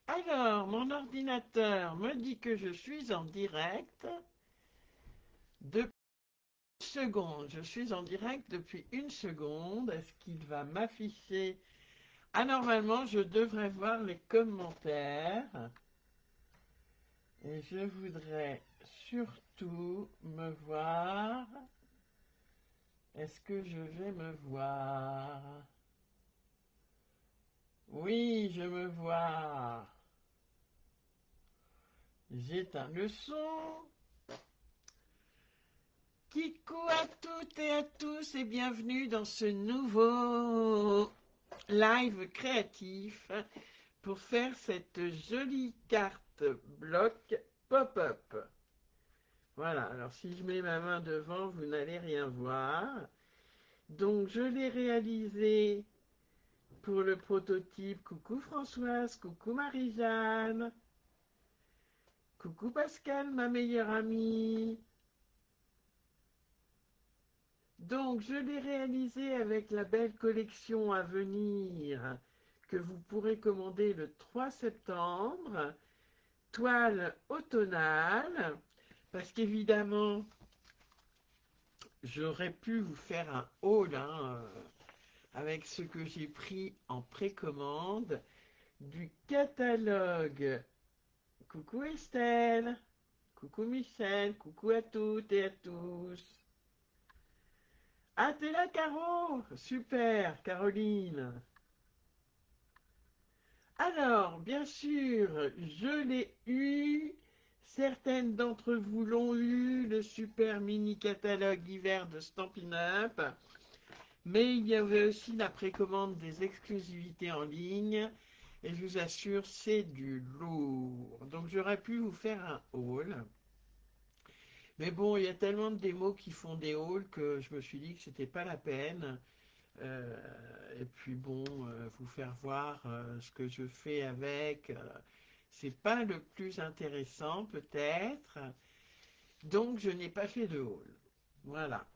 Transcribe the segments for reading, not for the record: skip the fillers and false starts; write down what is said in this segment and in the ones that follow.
Alors, mon ordinateur me dit que je suis en direct depuis une seconde. Je suis en direct depuis une seconde. Est-ce qu'il va m'afficher? Ah, normalement, je devrais voir les commentaires. Et je voudrais surtout me voir. Est-ce que je vais me voir? Oui, je me vois. J'éteins le son. Kikou à toutes et à tous et bienvenue dans ce nouveau live créatif pour faire cette jolie carte bloc pop-up. Voilà, alors si je mets ma main devant, vous n'allez rien voir. Donc je l'ai réalisé pour le prototype. Coucou Françoise, coucou Marie-Jeanne, coucou Pascal, ma meilleure amie. Donc, je l'ai réalisé avec la belle collection à venir que vous pourrez commander le 3 septembre, toile automnale, parce qu'évidemment, j'aurais pu vous faire un haul avec ce que j'ai pris en précommande du catalogue. Coucou Estelle, coucou Michel, coucou à toutes et à tous. Ah, t'es là, Caro? Super, Caroline. Alors, bien sûr, je l'ai eu. Certaines d'entre vous l'ont eu, le super mini catalogue hiver de Stampin' Up. Mais il y avait aussi la précommande des exclusivités en ligne. Et je vous assure, c'est du lourd. Donc j'aurais pu vous faire un haul. Mais bon, il y a tellement de démos qui font des hauls que je me suis dit que c'était pas la peine. Et puis bon, vous faire voir ce que je fais avec, c'est pas le plus intéressant peut-être. Donc je n'ai pas fait de haul. Voilà.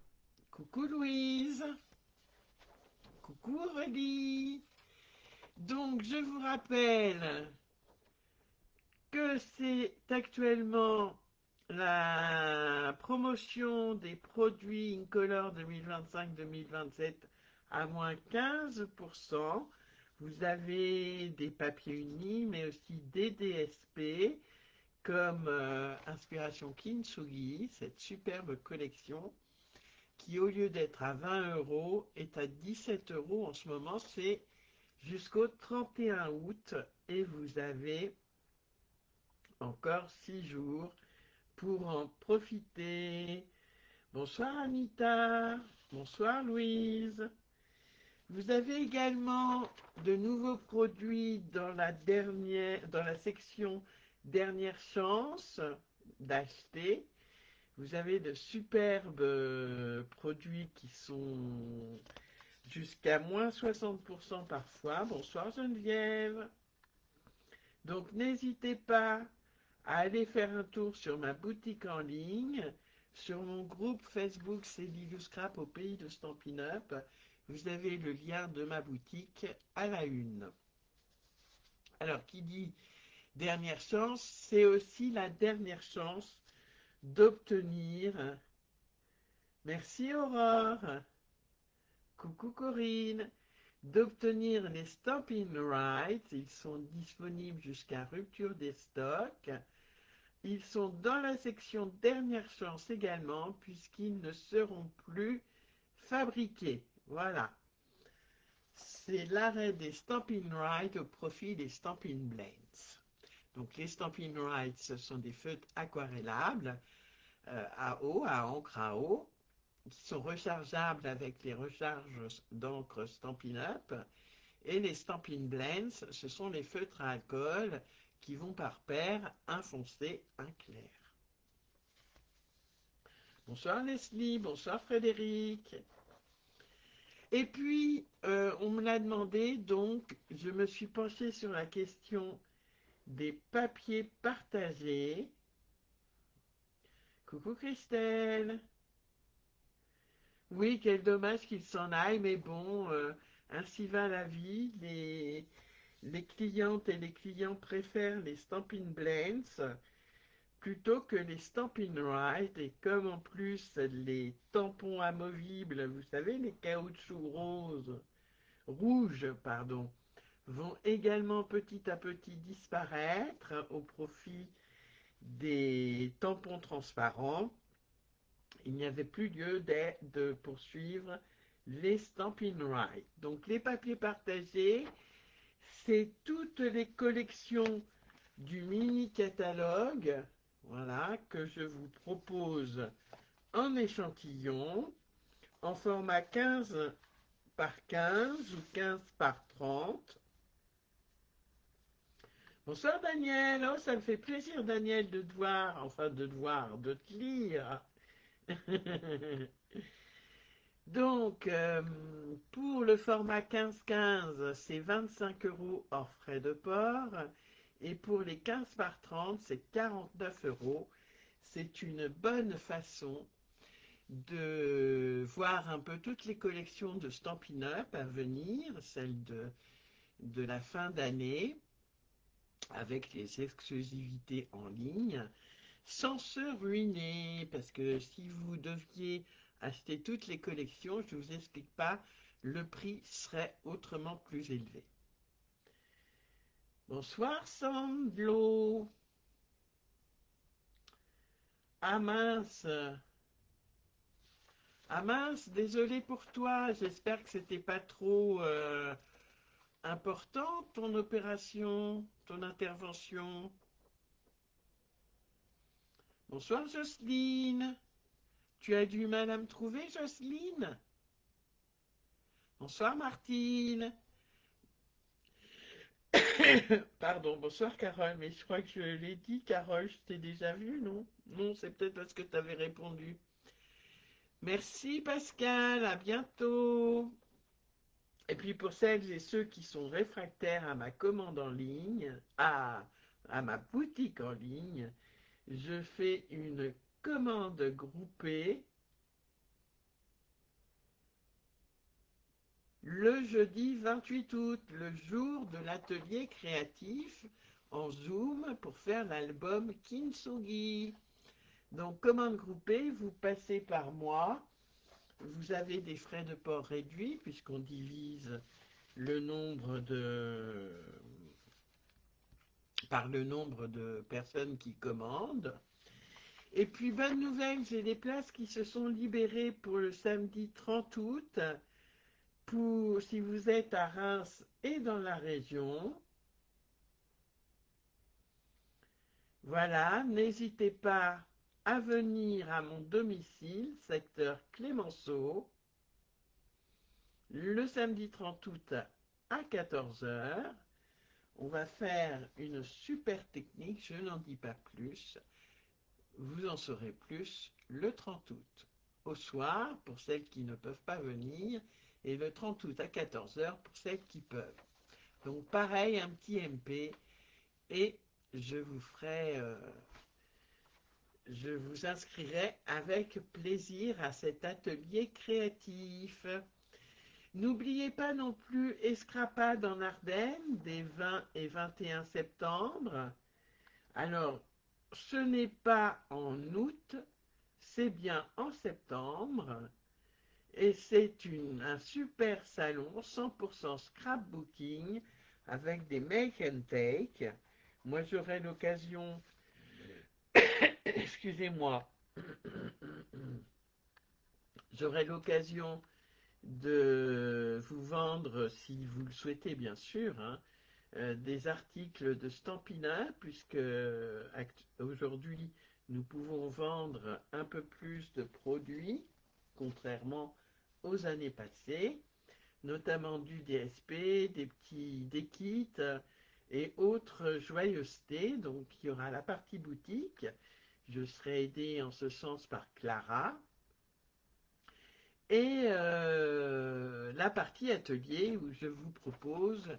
Coucou Louise. Coucou Aurélie. Donc je vous rappelle que c'est actuellement la promotion des produits Incolor 2025-2027 à moins 15%. Vous avez des papiers unis, mais aussi des DSP, comme Inspiration Kintsugi, cette superbe collection, qui au lieu d'être à 20 euros, est à 17 euros en ce moment. C'est jusqu'au 31 août, et vous avez encore 6 jours pour en profiter. Bonsoir Anita, bonsoir Louise. Vous avez également de nouveaux produits dans la section dernière chance d'acheter. Vous avez de superbes produits qui sont jusqu'à moins 60% parfois. Bonsoir Geneviève. Donc n'hésitez pas à aller faire un tour sur ma boutique en ligne, sur mon groupe Facebook C'est Lilou Scrap au pays de Stampin' Up. Vous avez le lien de ma boutique à la une. Alors, qui dit dernière chance, c'est aussi la dernière chance d'obtenir. Merci Aurore. Coucou Corinne. D'obtenir les Stampin' Rights. Ils sont disponibles jusqu'à rupture des stocks. Ils sont dans la section dernière chance également, puisqu'ils ne seront plus fabriqués. Voilà. C'est l'arrêt des Stampin' Rights au profit des Stampin' Blends. Donc les Stampin' Rights, ce sont des feutres aquarellables à eau, à encre à eau, qui sont rechargeables avec les recharges d'encre Stampin' Up. Et les Stampin' Blends, ce sont les feutres à alcool qui vont par paire, un foncé, un clair. Bonsoir Leslie, bonsoir Frédéric. Et puis, on me l'a demandé, donc je me suis penchée sur la question des papiers partagés. Coucou Christelle. Oui, quel dommage qu'il s'en aille, mais bon, ainsi va la vie. les clientes et les clients préfèrent les Stampin' Blends plutôt que les Stampin' Right. Et comme en plus les tampons amovibles, vous savez, les caoutchoucs rouges, pardon, vont également petit à petit disparaître au profit des tampons transparents, il n'y avait plus lieu de poursuivre les Stampin' Right. Donc les papiers partagés, c'est toutes les collections du mini catalogue, voilà, que je vous propose en échantillon, en format 15 par 15 ou 15 par 30. Bonsoir Daniel, oh ça me fait plaisir Daniel de te voir, enfin de te voir, de te lire. Donc, pour le format 15-15, c'est 25 € hors frais de port. Et pour les 15 par 30, c'est 49 €. C'est une bonne façon de voir un peu toutes les collections de Stampin' Up à venir, celles de la fin d'année, avec les exclusivités en ligne, sans se ruiner, parce que si vous deviez acheter toutes les collections, je ne vous explique pas, le prix serait autrement plus élevé. Bonsoir Sandlo. Ah mince. Ah mince, désolé pour toi, j'espère que c'était pas trop important ton opération, ton intervention. Bonsoir Jocelyne. Tu as du mal à me trouver Jocelyne? Bonsoir Martine. Pardon, bonsoir Carole, mais je crois que je l'ai dit, Carole, je t'ai déjà vu, non? Non, c'est peut-être parce que tu avais répondu. Merci Pascal, à bientôt. Et puis pour celles et ceux qui sont réfractaires à ma commande en ligne, à ma boutique en ligne, je fais une commande groupée le jeudi 28 août, le jour de l'atelier créatif en Zoom pour faire l'album Kintsugi. Donc, commande groupée, vous passez par mois, vous avez des frais de port réduits puisqu'on divise le nombre par le nombre de personnes qui commandent. Et puis, bonne nouvelle, j'ai des places qui se sont libérées pour le samedi 30 août. Pour, si vous êtes à Reims et dans la région, voilà, n'hésitez pas à venir à mon domicile, secteur Clémenceau, le samedi 30 août à 14 heures. On va faire une super technique, je n'en dis pas plus. Vous en saurez plus le 30 août, au soir, pour celles qui ne peuvent pas venir, et le 30 août à 14 heures pour celles qui peuvent. Donc pareil, un petit MP, et je vous ferai... je vous inscrirai avec plaisir à cet atelier créatif. N'oubliez pas non plus Escrapade en Ardennes des 20 et 21 septembre. Alors, ce n'est pas en août, c'est bien en septembre. Et c'est un super salon 100% scrapbooking avec des make and take. Moi, j'aurai l'occasion, excusez-moi, j'aurai l'occasion de vous vendre, si vous le souhaitez bien sûr, hein, des articles de Stampin' Up, puisque aujourd'hui nous pouvons vendre un peu plus de produits, contrairement aux années passées, notamment du DSP, des kits et autres joyeusetés. Donc il y aura la partie boutique. Je serai aidé en ce sens par Clara. Et la partie atelier où je vous propose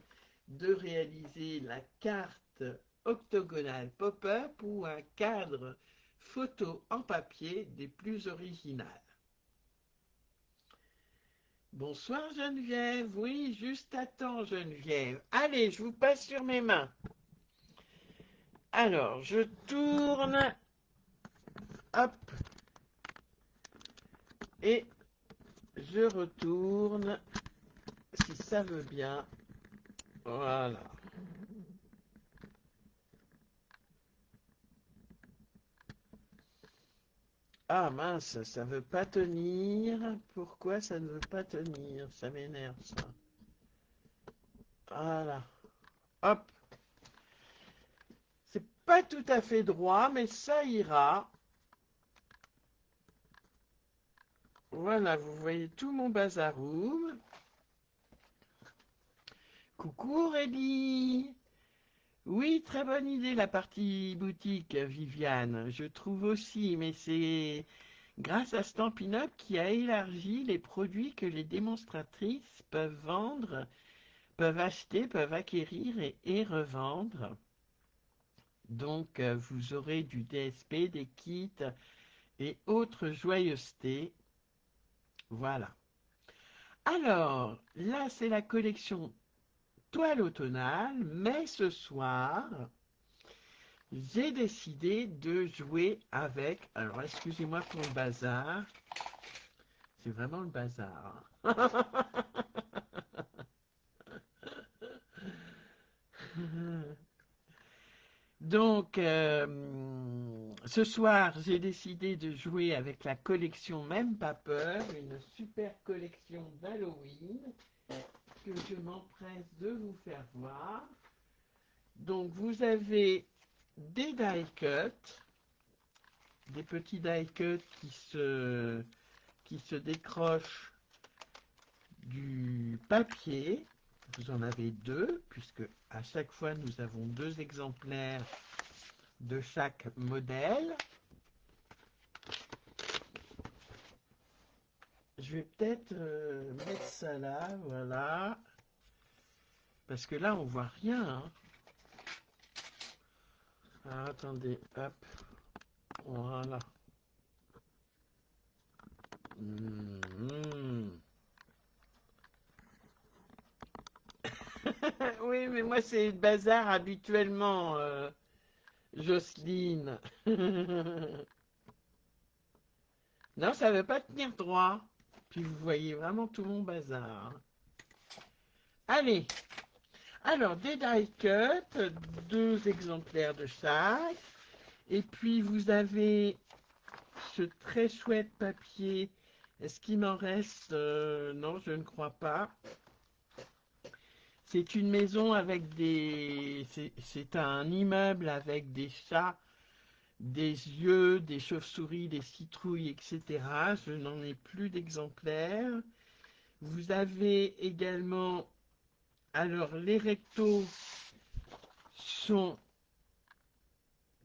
de réaliser la carte octogonale pop-up ou un cadre photo en papier des plus originales. Bonsoir Geneviève, oui, juste à temps Geneviève. Allez, je vous passe sur mes mains. Alors, je tourne, hop, et je retourne, si ça veut bien. Voilà. Ah mince, ça veut pas tenir. Pourquoi ça ne veut pas tenir? Ça m'énerve ça. Voilà. Hop. C'est pas tout à fait droit, mais ça ira. Voilà, vous voyez tout mon bazaroum. Coucou Aurélie. Oui, très bonne idée la partie boutique, Viviane. Je trouve aussi, mais c'est grâce à Stampin' Up qui a élargi les produits que les démonstratrices peuvent vendre, peuvent acheter, peuvent acquérir et revendre. Donc, vous aurez du DSP, des kits et autres joyeusetés. Voilà. Alors, là, c'est la collection toile automnale, mais ce soir, j'ai décidé de jouer avec. Alors, excusez-moi pour le bazar. C'est vraiment le bazar, hein. Donc, ce soir, j'ai décidé de jouer avec la collection Même pas peur, une super collection d'Halloween que je m'empresse de vous faire voir. Donc, vous avez des die cuts, des petits die cuts qui se décrochent du papier. Vous en avez deux, puisque à chaque fois, nous avons deux exemplaires de chaque modèle. Je vais peut-être mettre ça là, voilà. Parce que là, on voit rien, hein. Alors, attendez, hop, voilà. Mhm. Oui, mais moi, c'est le bazar habituellement, Jocelyne. Non, ça ne veut pas tenir droit. Puis vous voyez vraiment tout mon bazar. Allez, alors des die cut, deux exemplaires de chaque. Et puis vous avez ce très chouette papier. Est-ce qu'il m'en reste? Non, je ne crois pas. C'est une maison avec des... C'est un immeuble avec des chats, des yeux, des chauves-souris, des citrouilles, etc. Je n'en ai plus d'exemplaires. Vous avez également... Alors, les rectos sont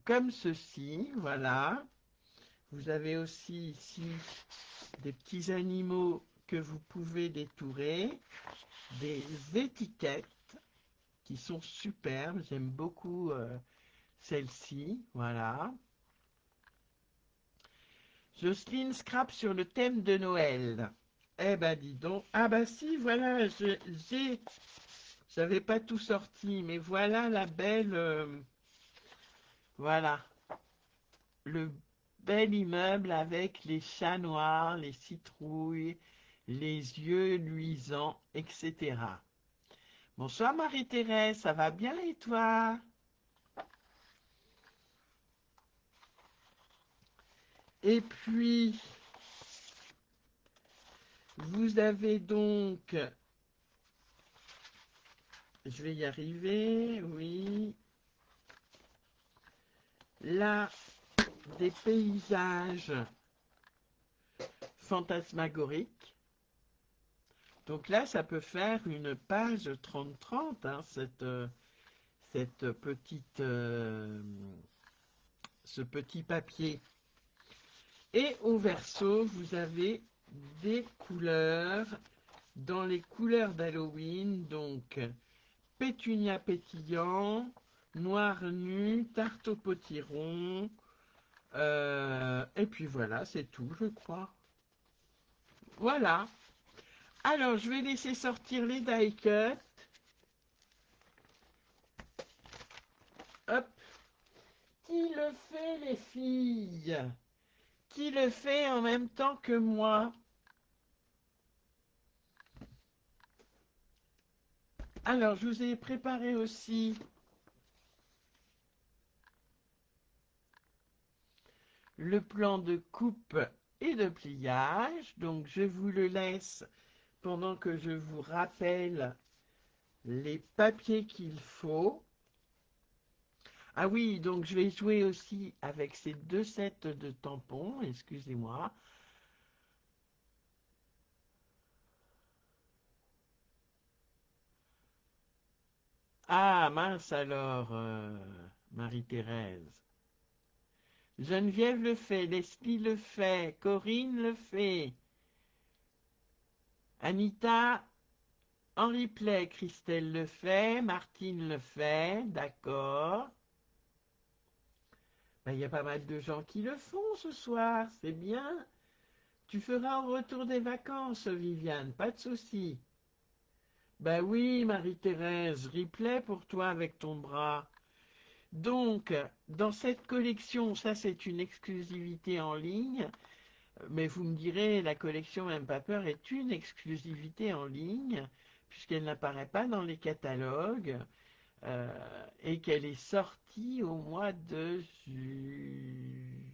comme ceci, voilà. Vous avez aussi ici des petits animaux que vous pouvez détourer, des étiquettes qui sont superbes, j'aime beaucoup celle-ci, voilà. Jocelyne scrape sur le thème de Noël. Eh ben dis donc, ah bah si, voilà, j'avais pas tout sorti, mais voilà la belle, voilà, le bel immeuble avec les chats noirs, les citrouilles, les yeux luisants, etc. Bonsoir Marie-Thérèse, ça va bien et toi? Et puis, vous avez donc, je vais y arriver, oui, là, des paysages fantasmagoriques. Donc là, ça peut faire une page 30-30, hein, cette petite, ce petit papier. Et au verso, vous avez des couleurs, dans les couleurs d'Halloween, donc pétunia pétillant, noir nu, tarte au potiron, et puis voilà, c'est tout, je crois. Voilà. Alors, je vais laisser sortir les die cuts. Hop. Qui le fait, les filles? Qui le fait en même temps que moi? Alors, je vous ai préparé aussi le plan de coupe et de pliage. Donc, je vous le laisse pendant que je vous rappelle les papiers qu'il faut. Ah oui, donc je vais jouer aussi avec ces deux sets de tampons, excusez-moi. Ah mince alors, Marie-Thérèse. Geneviève le fait, Leslie le fait, Corinne le fait, Anita en replay, Christelle le fait, Martine le fait, d'accord. Ben, il y a pas mal de gens qui le font ce soir, c'est bien. Tu feras au retour des vacances, Viviane, pas de souci. Ben oui, Marie-Thérèse, replay pour toi avec ton bras. Donc, dans cette collection, ça c'est une exclusivité en ligne, mais vous me direz, la collection Même pas peur est une exclusivité en ligne, puisqu'elle n'apparaît pas dans les catalogues, et qu'elle est sortie au mois de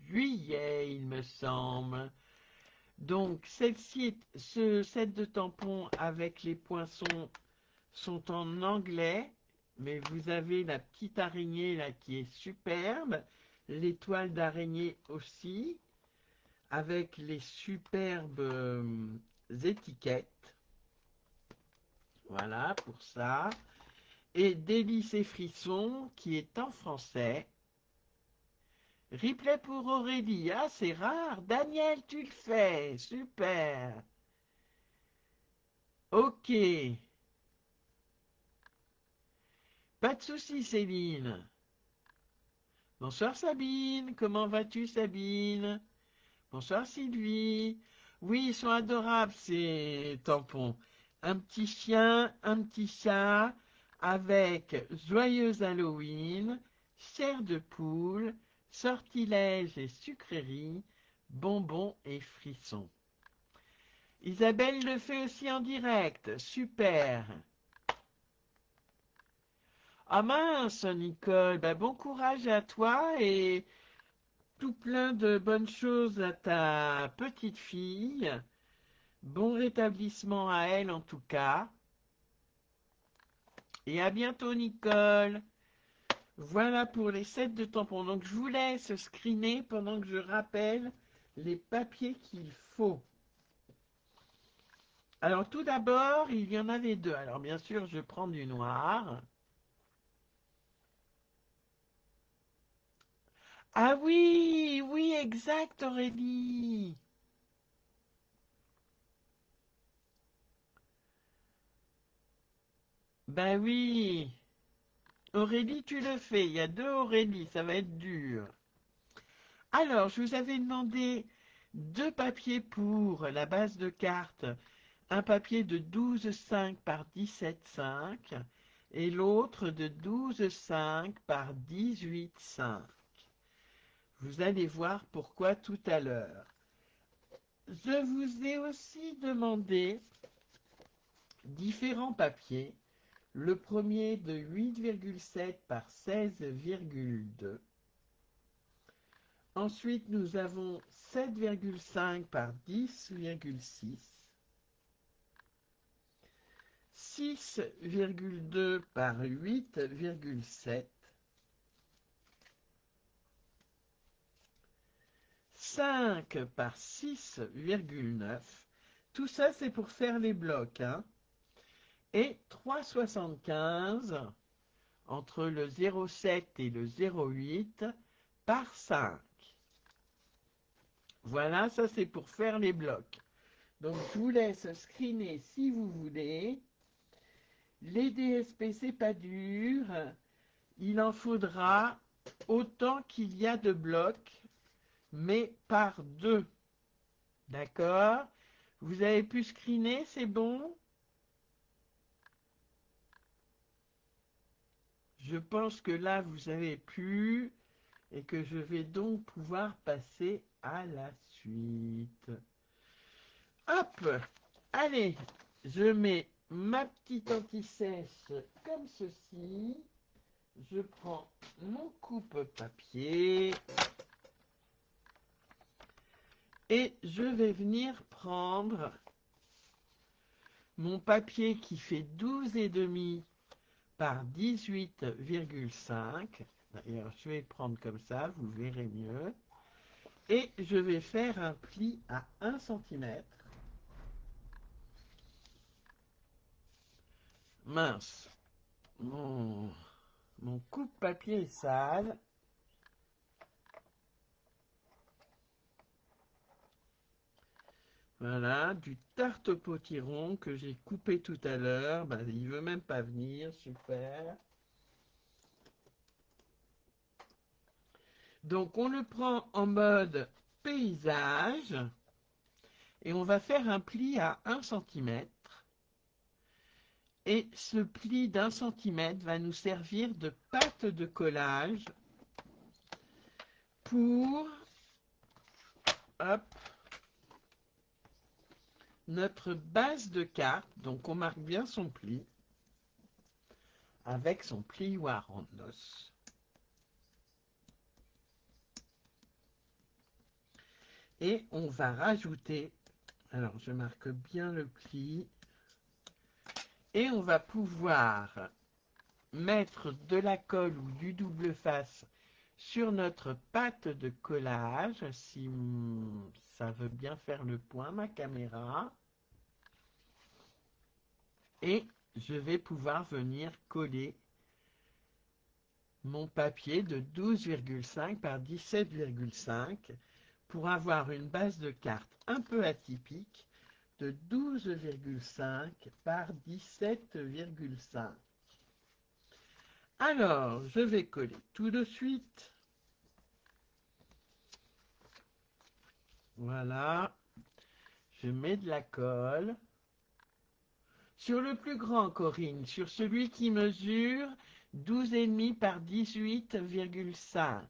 juillet, il me semble. Donc, celle-ci, ce set de tampons avec les poinçons sont en anglais, mais vous avez la petite araignée là qui est superbe, l'étoile d'araignée aussi, avec les superbes étiquettes. Voilà pour ça. Et Délices et Frissons qui est en français. Replay pour Aurélie. Ah, c'est rare. Daniel, tu le fais. Super. Ok. Pas de souci, Céline. Bonsoir, Sabine. Comment vas-tu, Sabine? Bonsoir, Sylvie. Oui, ils sont adorables, ces tampons. Un petit chien, un petit chat, avec joyeux Halloween, chair de poule, sortilèges et sucreries, bonbons et frissons. Isabelle le fait aussi en direct. Super. Ah mince, Nicole, ben bon courage à toi et tout plein de bonnes choses à ta petite fille. Bon rétablissement à elle en tout cas. Et à bientôt, Nicole. Voilà pour les sets de tampons. Donc je vous laisse screener pendant que je rappelle les papiers qu'il faut. Alors tout d'abord, il y en avait deux. Alors bien sûr, je prends du noir. Ah oui, oui, exact, Aurélie. Ben oui. Aurélie, tu le fais. Il y a deux Aurélie, ça va être dur. Alors, je vous avais demandé deux papiers pour la base de cartes. Un papier de 12,5 par 17,5 et l'autre de 12,5 par 18,5. Vous allez voir pourquoi tout à l'heure. Je vous ai aussi demandé différents papiers. Le premier de 8,7 par 16,2. Ensuite, nous avons 7,5 par 10,6. 6,2 par 8,7. 5 par 6,9. Tout ça, c'est pour faire les blocs. Hein. Et 3,75 entre le 0,7 et le 0,8 par 5. Voilà, ça c'est pour faire les blocs. Donc je vous laisse screener si vous voulez. Les DSP, c'est pas dur. Il en faudra autant qu'il y a de blocs, mais par deux. D'accord? Vous avez pu screener, c'est bon? Je pense que là, vous avez pu et que je vais donc pouvoir passer à la suite. Hop! Allez, je mets ma petite anti-sèche comme ceci. Je prends mon coupe-papier et je vais venir prendre mon papier qui fait 12,5 par 18,5. D'ailleurs, je vais prendre comme ça, vous verrez mieux. Et je vais faire un pli à 1 cm. Mince, mon coupe-papier est sale. Voilà, du tarte potiron que j'ai coupé tout à l'heure. Ben, il veut même pas venir, super. Donc on le prend en mode paysage et on va faire un pli à 1 cm. Et ce pli d'1 cm va nous servir de pâte de collage pour, hop, notre base de carte. Donc on marque bien son pli avec son plioir en os. Et on va rajouter, alors je marque bien le pli, et on va pouvoir mettre de la colle ou du double face sur notre pâte de collage, si ça veut bien faire le point, ma caméra. Et je vais pouvoir venir coller mon papier de 12,5 par 17,5 pour avoir une base de carte un peu atypique de 12,5 par 17,5. Alors, je vais coller tout de suite. Voilà. Je mets de la colle. Sur le plus grand, Corinne, sur celui qui mesure 12,5 par 18,5.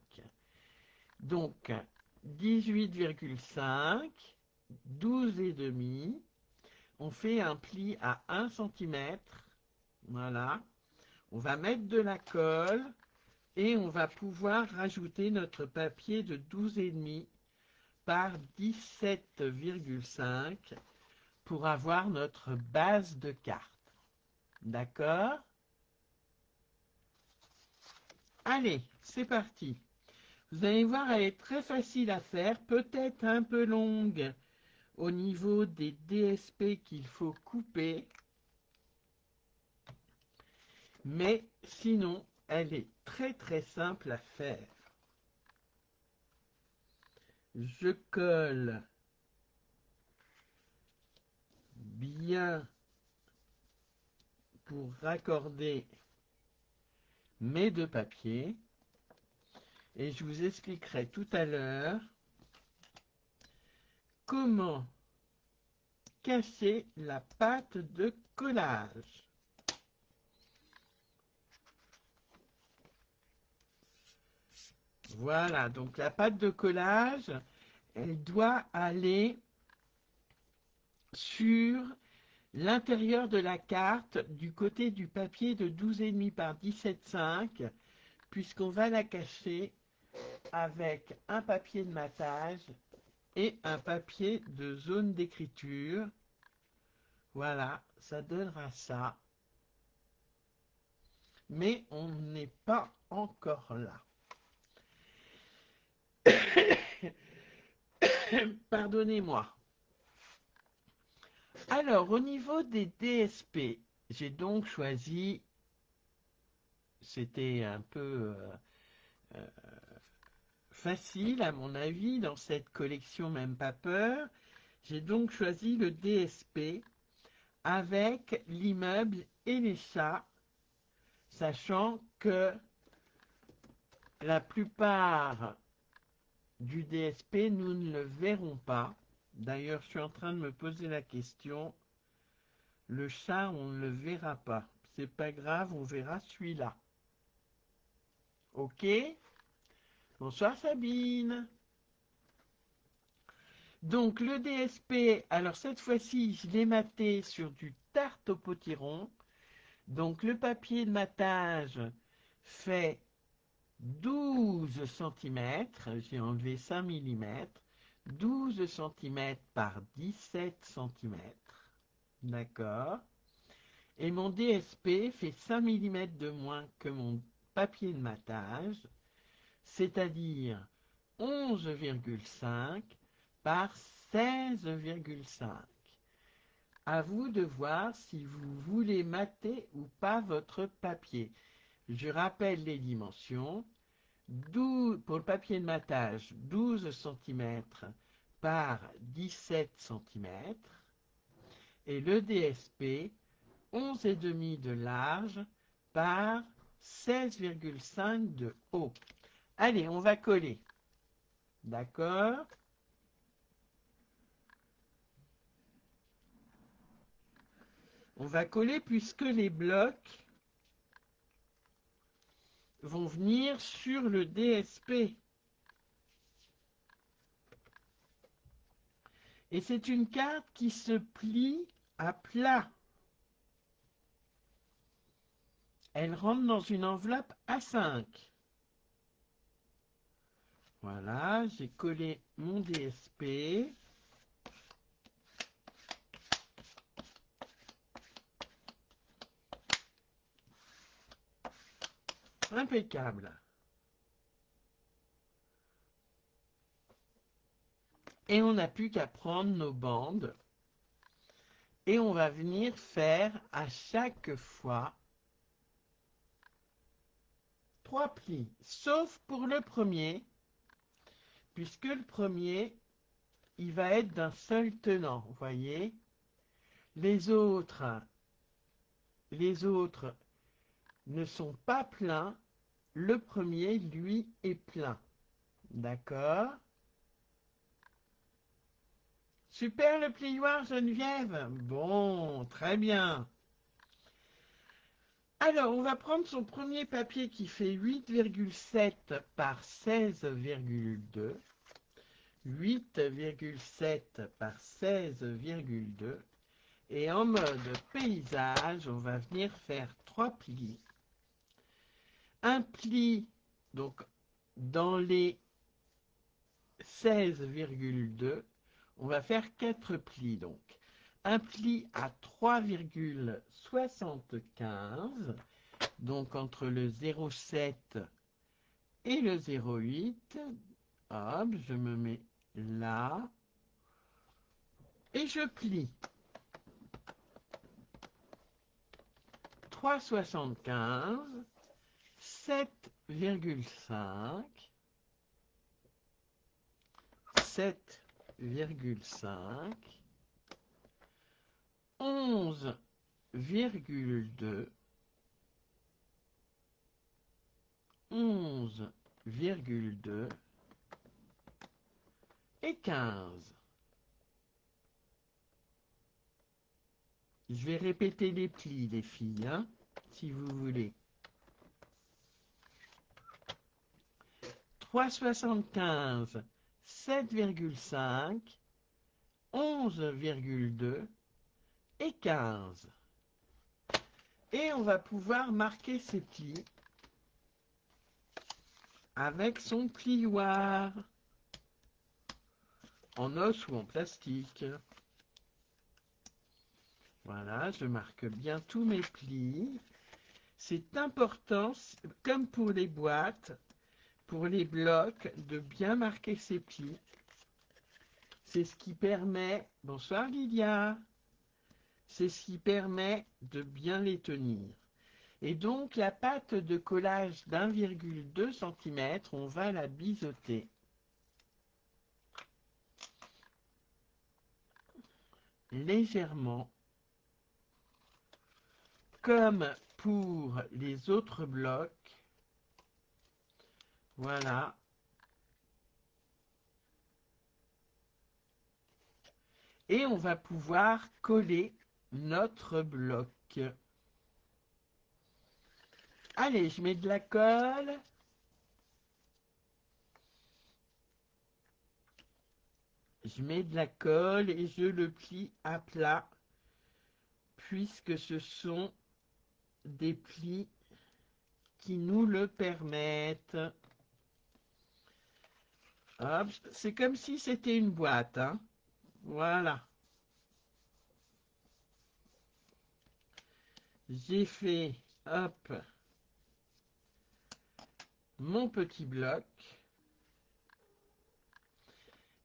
Donc, 18,5, 12,5. On fait un pli à 1 cm. Voilà. On va mettre de la colle et on va pouvoir rajouter notre papier de 12,5 par 17,5 pour avoir notre base de carte. D'accord? Allez, c'est parti. Vous allez voir, elle est très facile à faire, peut-être un peu longue au niveau des DSP qu'il faut couper, mais sinon, elle est très très simple à faire. Je colle bien pour raccorder mes deux papiers et je vous expliquerai tout à l'heure comment casser la pâte de collage. Voilà, donc la pâte de collage, elle doit aller sur l'intérieur de la carte du côté du papier de 12,5 par 17,5 puisqu'on va la cacher avec un papier de matage et un papier de zone d'écriture. Voilà, ça donnera ça. Mais on n'est pas encore là. Pardonnez-moi. Alors, au niveau des DSP, j'ai donc choisi, c'était un peu euh, facile à mon avis dans cette collection Même pas peur, j'ai donc choisi le DSP avec l'immeuble et les chats, sachant que la plupart du DSP, nous ne le verrons pas. D'ailleurs, je suis en train de me poser la question. Le chat, on ne le verra pas. C'est pas grave, on verra celui-là. Ok? Bonsoir Sabine. Donc le DSP, alors cette fois-ci, je l'ai maté sur du tarte au potiron. Donc le papier de matage fait 12 centimètres. J'ai enlevé 5 millimètres. 12 centimètres par 17 centimètres. D'accord. Et mon DSP fait 5 millimètres de moins que mon papier de matage, c'est-à-dire 11,5 par 16,5. À vous de voir si vous voulez mater ou pas votre papier. Je rappelle les dimensions. 12, pour le papier de matage, 12 centimètres par 17 centimètres. Et le DSP, 11,5 de large par 16,5 de haut. Allez, on va coller. D'accord? On va coller puisque les blocs vont venir sur le DSP. Et c'est une carte qui se plie à plat. Elle rentre dans une enveloppe A5. Voilà, j'ai collé mon DSP. Impeccable. Et on n'a plus qu'à prendre nos bandes. Et on va venir faire à chaque fois 3 plis. Sauf pour le premier, puisque le premier, il va être d'un seul tenant. Vous voyez? Les autres ne sont pas pleins. Le premier, lui, est plein. D'accord? Super le plioir, Geneviève. Bon, très bien. Alors, on va prendre son premier papier qui fait 8,7 par 16,2. 8,7 par 16,2. Et en mode paysage, on va venir faire 3 plis. Un pli, donc dans les 16,2, on va faire 4 plis. Donc, un pli à 3,75, donc entre le 0,7 et le 0,8. Hop, je me mets là. Et je plie. 3,75, 7,5, 7,5, 11,2, 11,2 et 15. Je vais répéter les plis, les filles, hein, si vous voulez. 3,75, 7,5, 11,2 et 15. Et on va pouvoir marquer ces plis avec son plioir en os ou en plastique. Voilà, je marque bien tous mes plis. C'est important, comme pour les boîtes, pour les blocs, de bien marquer ses plis. C'est ce qui permet, bonsoir Lydia, c'est ce qui permet de bien les tenir. Et donc la pâte de collage d'1,2 cm, on va la biseauter. Légèrement, comme pour les autres blocs. Voilà. Et on va pouvoir coller notre bloc. Allez, je mets de la colle. Je mets de la colle et je le plie à plat, puisque ce sont des plis qui nous le permettent. Hop, c'est comme si c'était une boîte, hein. Voilà. J'ai fait, hop, mon petit bloc.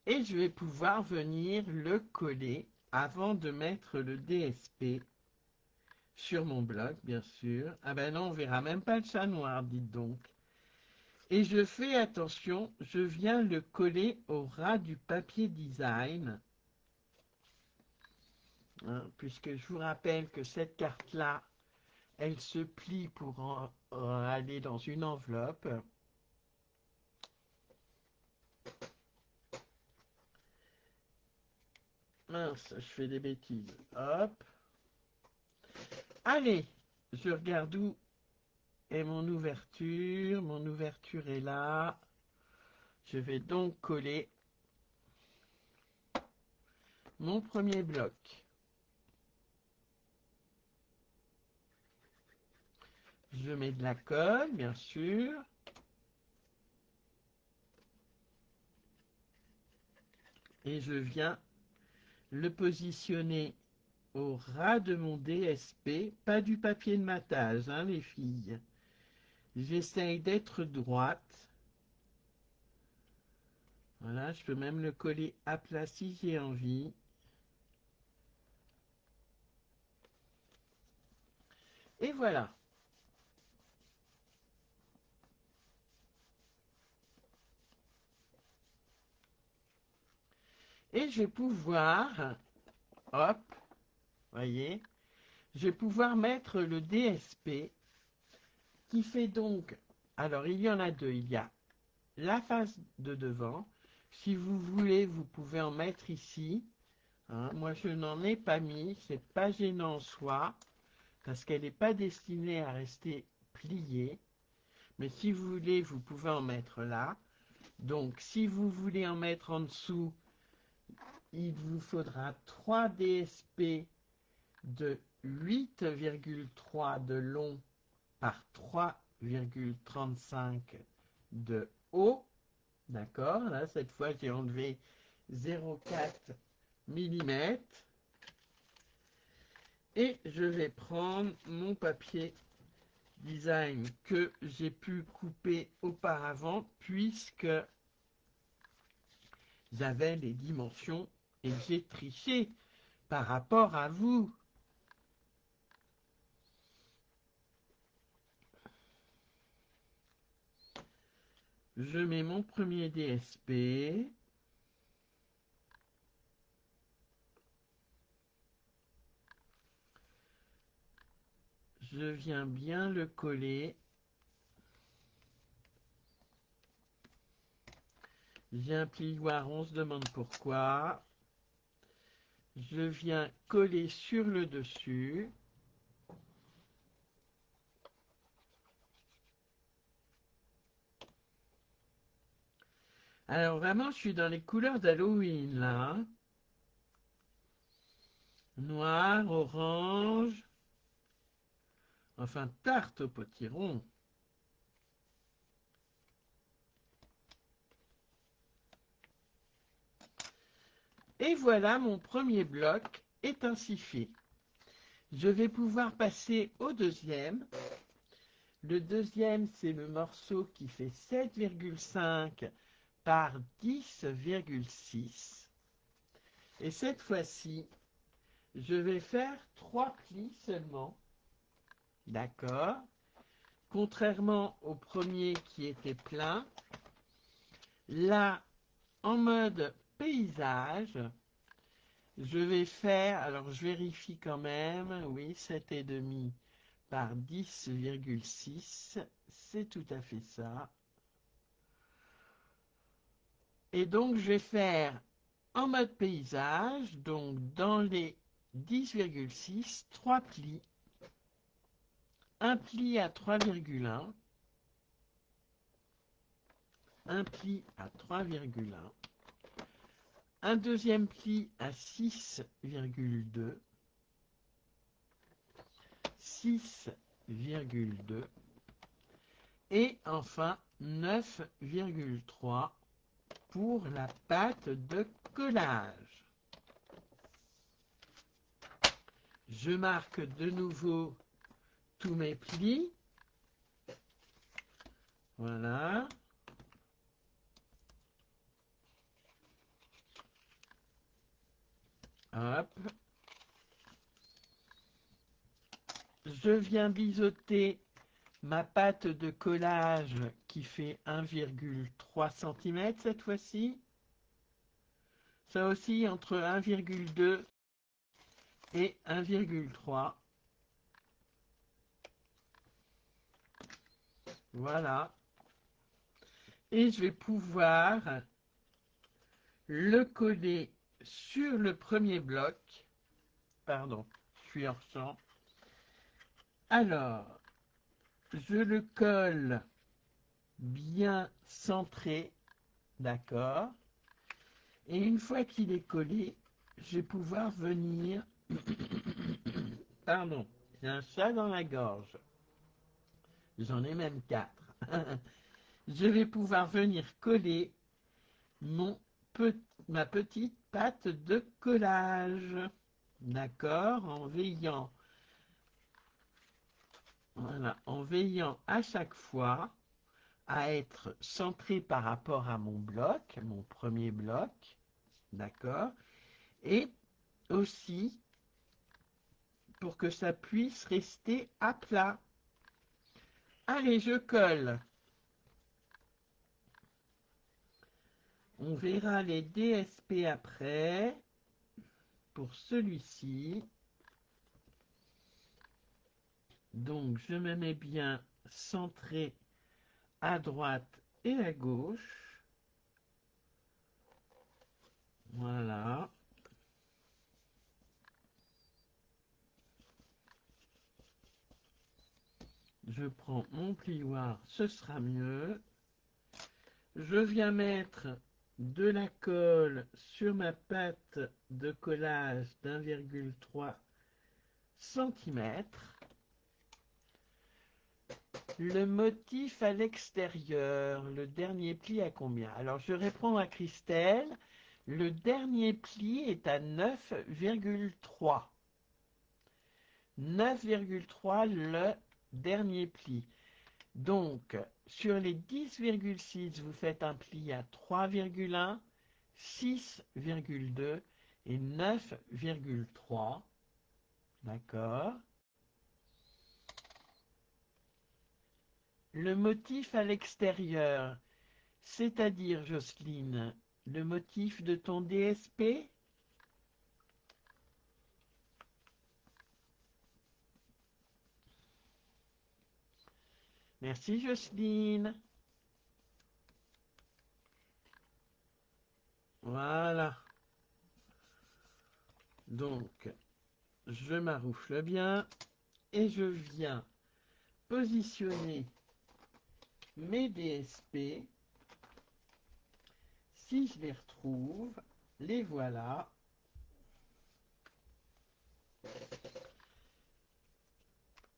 Et je vais pouvoir venir le coller avant de mettre le DSP sur mon bloc, bien sûr. Ah ben non, on verra même pas le chat noir, dites donc. Et je fais attention, je viens le coller au ras du papier design. Hein, puisque je vous rappelle que cette carte-là, elle se plie pour aller dans une enveloppe. Mince, je fais des bêtises. Hop. Allez, je regarde où est mon ouverture. Mon ouverture est là. Je vais donc coller mon premier bloc. Je mets de la colle, bien sûr. Et je viens le positionner au ras de mon DSP. Pas du papier de matage, hein, les filles. J'essaye d'être droite. Voilà, je peux même le coller à plat si j'ai envie. Et voilà. Et je vais pouvoir, hop, voyez, je vais pouvoir mettre le DSP qui fait donc, alors il y en a deux, il y a la face de devant. Si vous voulez, vous pouvez en mettre ici. Hein. Moi, je n'en ai pas mis, c'est pas gênant en soi, parce qu'elle n'est pas destinée à rester pliée. Mais si vous voulez, vous pouvez en mettre là. Donc, si vous voulez en mettre en dessous, il vous faudra 3 DSP de 8,3 de long par 3,35 de haut. D'accord? Là, cette fois, j'ai enlevé 0,4 mm. Et je vais prendre mon papier design que j'ai pu couper auparavant puisque j'avais les dimensions et j'ai triché par rapport à vous. Je mets mon premier DSP. Je viens bien le coller. J'ai un plioir, on se demande pourquoi. Je viens coller sur le dessus. Alors vraiment, je suis dans les couleurs d'Halloween là. Hein. Noir, orange. Enfin, tarte au potiron. Et voilà, mon premier bloc est ainsi fait. Je vais pouvoir passer au deuxième. Le deuxième, c'est le morceau qui fait 7,5 par 10,6. Et cette fois-ci, je vais faire 3 plis seulement. D'accord? Contrairement au premier qui était plein, là, en mode paysage, je vais faire, alors je vérifie quand même, oui, 7,5 par 10,6, c'est tout à fait ça. Et donc je vais faire en mode paysage, donc dans les 10,6, 3 plis, un pli à 3,1, un pli à 3,1, un deuxième pli à 6,2, 6,2 et enfin 9,3 pour la pâte de collage. Je marque de nouveau tous mes plis. Voilà. Hop. Je viens biseauter ma pâte de collage qui fait 1,3 cm cette fois-ci. Ça aussi entre 1,2 et 1,3. Voilà. Et je vais pouvoir le coller sur le premier bloc. Pardon, je suis hors champ. Alors, je le colle bien centré, d'accord. Et une fois qu'il est collé, je vais pouvoir venir... Pardon, j'ai un chat dans la gorge. J'en ai même 4. Je vais pouvoir venir coller mon ma petite pâte de collage. D'accord, voilà, en veillant à chaque fois à être centré par rapport à mon bloc, mon premier bloc, d'accord, et aussi pour que ça puisse rester à plat. Allez, je colle. On verra les DSP après. Pour celui-ci, donc je me mets bien centré à droite et à gauche. Voilà. Je prends mon plioir, ce sera mieux. Je viens mettre de la colle sur ma pâte de collage d'1,3 cm. Le motif à l'extérieur, le dernier pli à combien? Alors je réponds à Christelle. Le dernier pli est à 9,3. 9,3 le dernier pli. Donc, sur les 10,6, vous faites un pli à 3,1, 6,2 et 9,3. D'accord. Le motif à l'extérieur, c'est-à-dire, Jocelyne, le motif de ton DSP? Merci, Jocelyne. Voilà. Donc, je m'arroufle bien et je viens positionner mes DSP. Si je les retrouve, les voilà.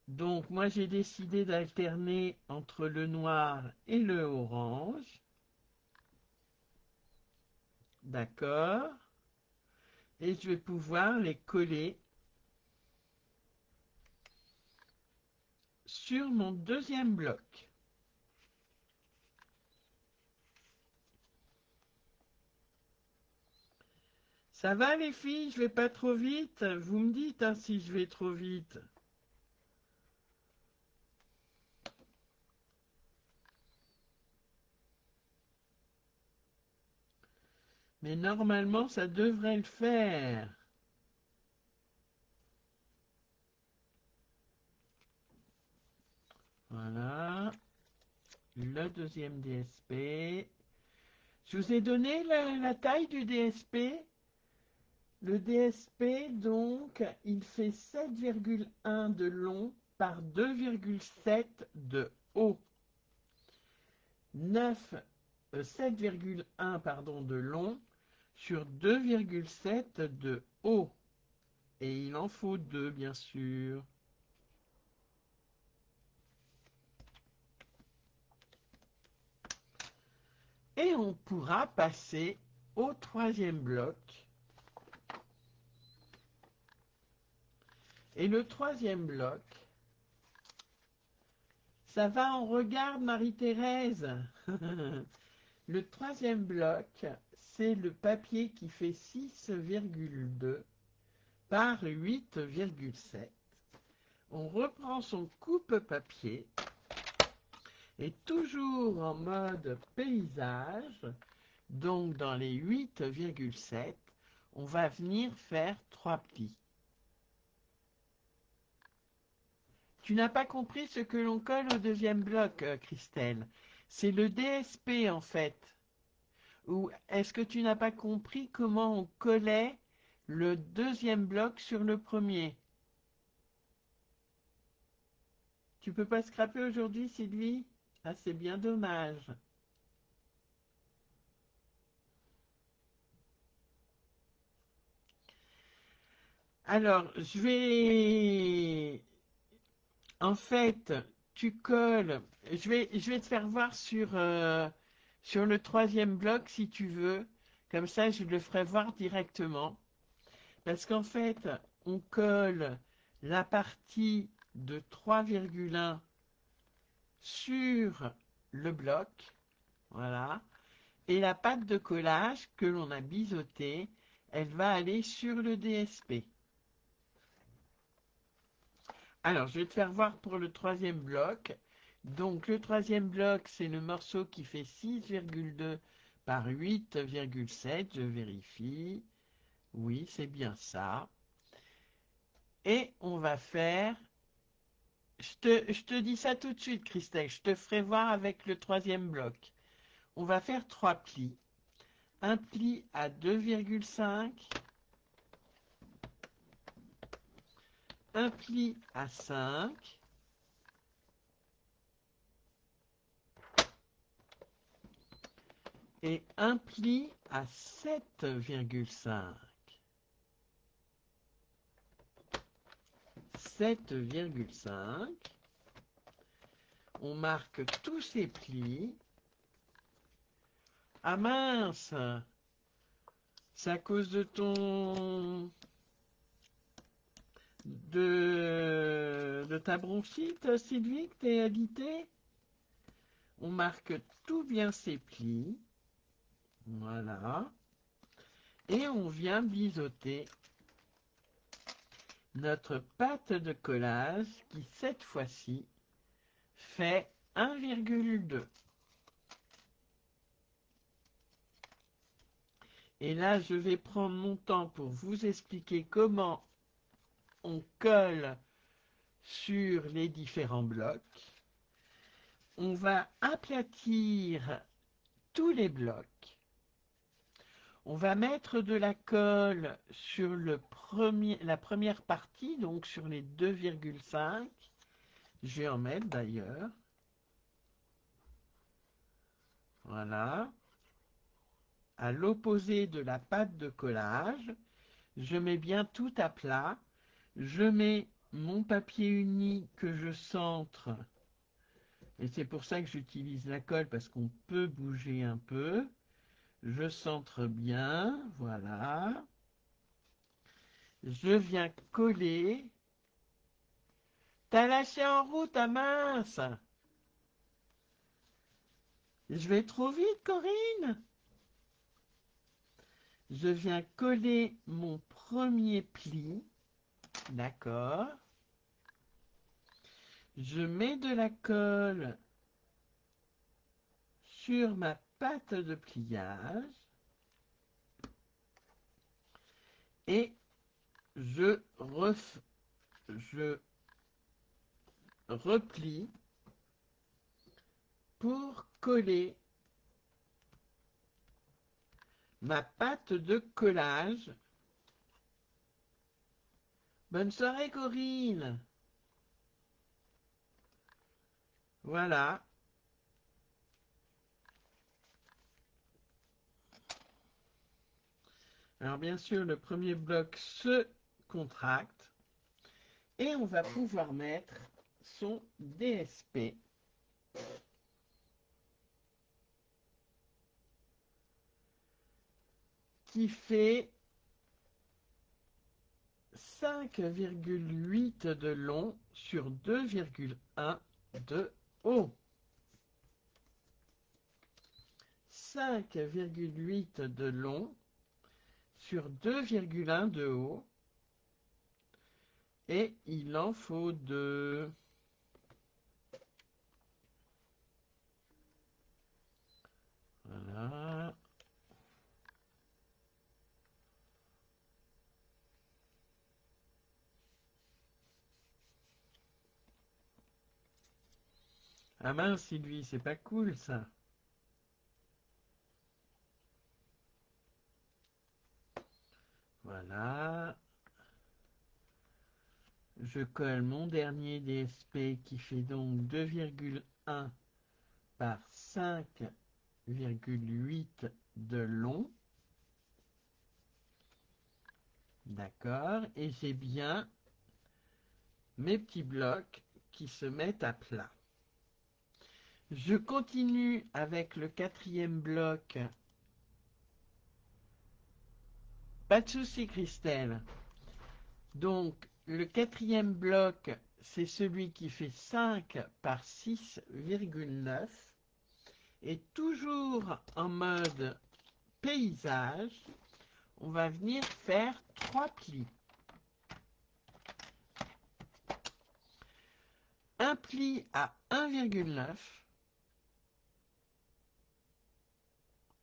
Donc, moi, j'ai décidé d'alterner entre le noir et le orange. D'accord. Et je vais pouvoir les coller sur mon deuxième bloc. Ça va les filles, je vais pas trop vite? Vous me dites hein, si je vais trop vite. Mais normalement, ça devrait le faire. Voilà. Le deuxième DSP. Je vous ai donné la taille du DSP. Le DSP, donc, il fait 7,1 de long par 2,7 de haut. 7,1 pardon, de long sur 2,7 de haut. Et il en faut deux, bien sûr. Et on pourra passer au troisième bloc. Et le troisième bloc, ça va en regard, Marie-Thérèse. Le troisième bloc, c'est le papier qui fait 6,2 par 8,7. On reprend son coupe-papier et toujours en mode paysage, donc dans les 8,7, on va venir faire 3 plis. Tu n'as pas compris ce que l'on colle au deuxième bloc, Christelle. C'est le DSP en fait. Ou est-ce que tu n'as pas compris comment on collait le deuxième bloc sur le premier? Tu peux pas scraper aujourd'hui, Sylvie? Ah, c'est bien dommage. Alors, je vais... En fait, tu colles... Je vais te faire voir sur le troisième bloc, si tu veux. Comme ça, je le ferai voir directement. Parce qu'en fait, on colle la partie de 3,1 sur le bloc. Voilà. Et la pâte de collage que l'on a biseautée, elle va aller sur le DSP. Alors, je vais te faire voir pour le troisième bloc. Donc, le troisième bloc, c'est le morceau qui fait 6,2 par 8,7. Je vérifie. Oui, c'est bien ça. Et on va faire... Je te dis ça tout de suite, Christelle. Je te ferai voir avec le troisième bloc. On va faire 3 plis. Un pli à 2,5. Un pli à 5 et un pli à 7,5. 7,5. On marque tous ces plis. Ah mince, c'est à cause de ta bronchite, Sylvie, que t'es alité. On marque tout bien ces plis. Voilà. Et on vient biseauter notre pâte de collage qui, cette fois-ci, fait 1,2. Et là, je vais prendre mon temps pour vous expliquer comment on colle sur les différents blocs. On va aplatir tous les blocs. On va mettre de la colle sur la première partie, donc sur les 2,5. Je vais en mettre d'ailleurs. Voilà. À l'opposé de la pâte de collage, je mets bien tout à plat. Je mets mon papier uni que je centre. Et c'est pour ça que j'utilise la colle, parce qu'on peut bouger un peu. Je centre bien, voilà. Je viens coller. T'as lâché en route, ta mince. Je vais trop vite, Corinne. Je viens coller mon premier pli. D'accord. Je mets de la colle sur ma pâte de pliage. Et je replie pour coller ma pâte de collage. Bonne soirée Corinne. Voilà. Alors bien sûr, le premier bloc se contracte et on va pouvoir mettre son DSP. Qui fait 5,8 de long sur 2,1 de haut. 5,8 de long sur 2,1 de haut. Et il en faut 2. Voilà. Ah mince, Sylvie, c'est pas cool ça. Voilà. Je colle mon dernier DSP qui fait donc 2,1 par 5,8 de long. D'accord. Et j'ai bien mes petits blocs qui se mettent à plat. Je continue avec le quatrième bloc. Pas de souci, Christelle. Donc, le quatrième bloc, c'est celui qui fait 5 par 6,9. Et toujours en mode paysage, on va venir faire 3 plis. Un pli à 1,9,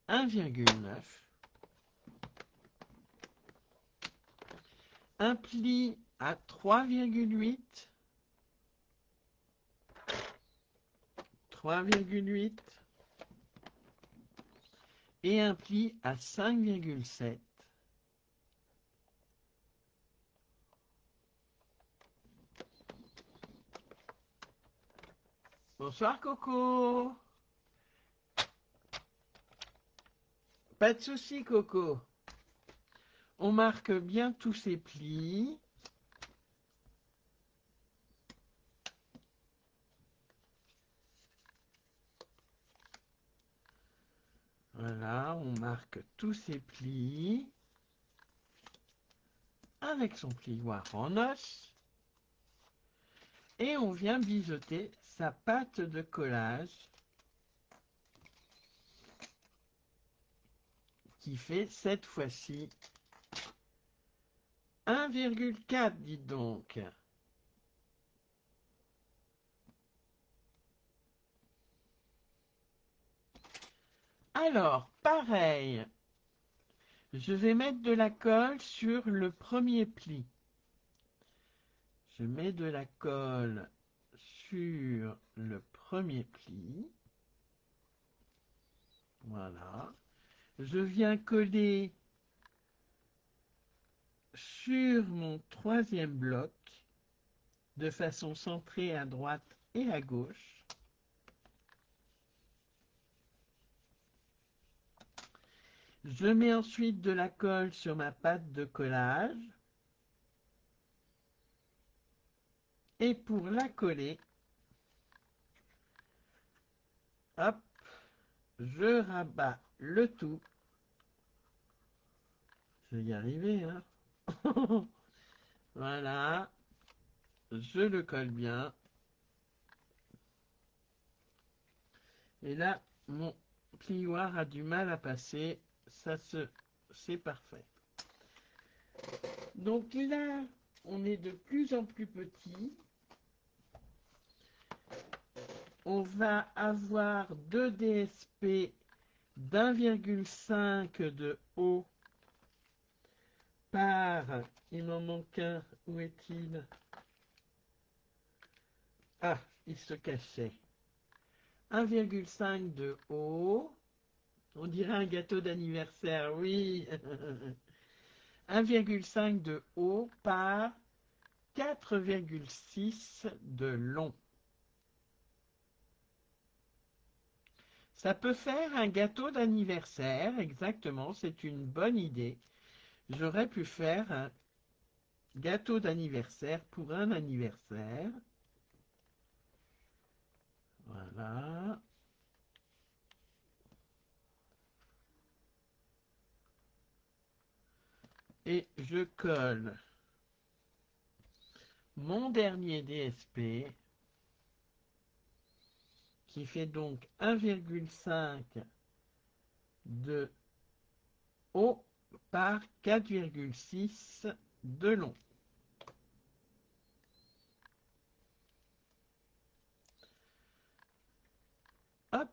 1,9, un pli à 3,8, 3,8 et un pli à 5,7. Bonsoir Coco. Pas de souci Coco. On marque bien tous ces plis. Voilà, on marque tous ces plis avec son plioir en os. Et on vient biseauter sa pâte de collage qui fait cette fois-ci 1,4, dites donc. Alors, pareil, je vais mettre de la colle sur le premier pli. Je mets de la colle sur le premier pli. Voilà. Je viens coller sur mon troisième bloc de façon centrée à droite et à gauche. Je mets ensuite de la colle sur ma pâte de collage. Et pour la coller, hop, je rabats le tout. Je vais y arriver, hein. Voilà, je le colle bien. Et là, mon plioir a du mal à passer. C'est parfait. Donc là, on est de plus en plus petit. On va avoir 2 DSP d'1,5 de haut par, il m'en manque un, où est-il? Ah, il se cachait. 1,5 de haut On dirait un gâteau d'anniversaire, oui. 1,5 de haut par 4,6 de long. Ça peut faire un gâteau d'anniversaire, exactement, c'est une bonne idée. J'aurais pu faire un gâteau d'anniversaire pour un anniversaire. Voilà. Et je colle mon dernier DSP qui fait donc 1,5 de haut par 4,6 de long. Hop.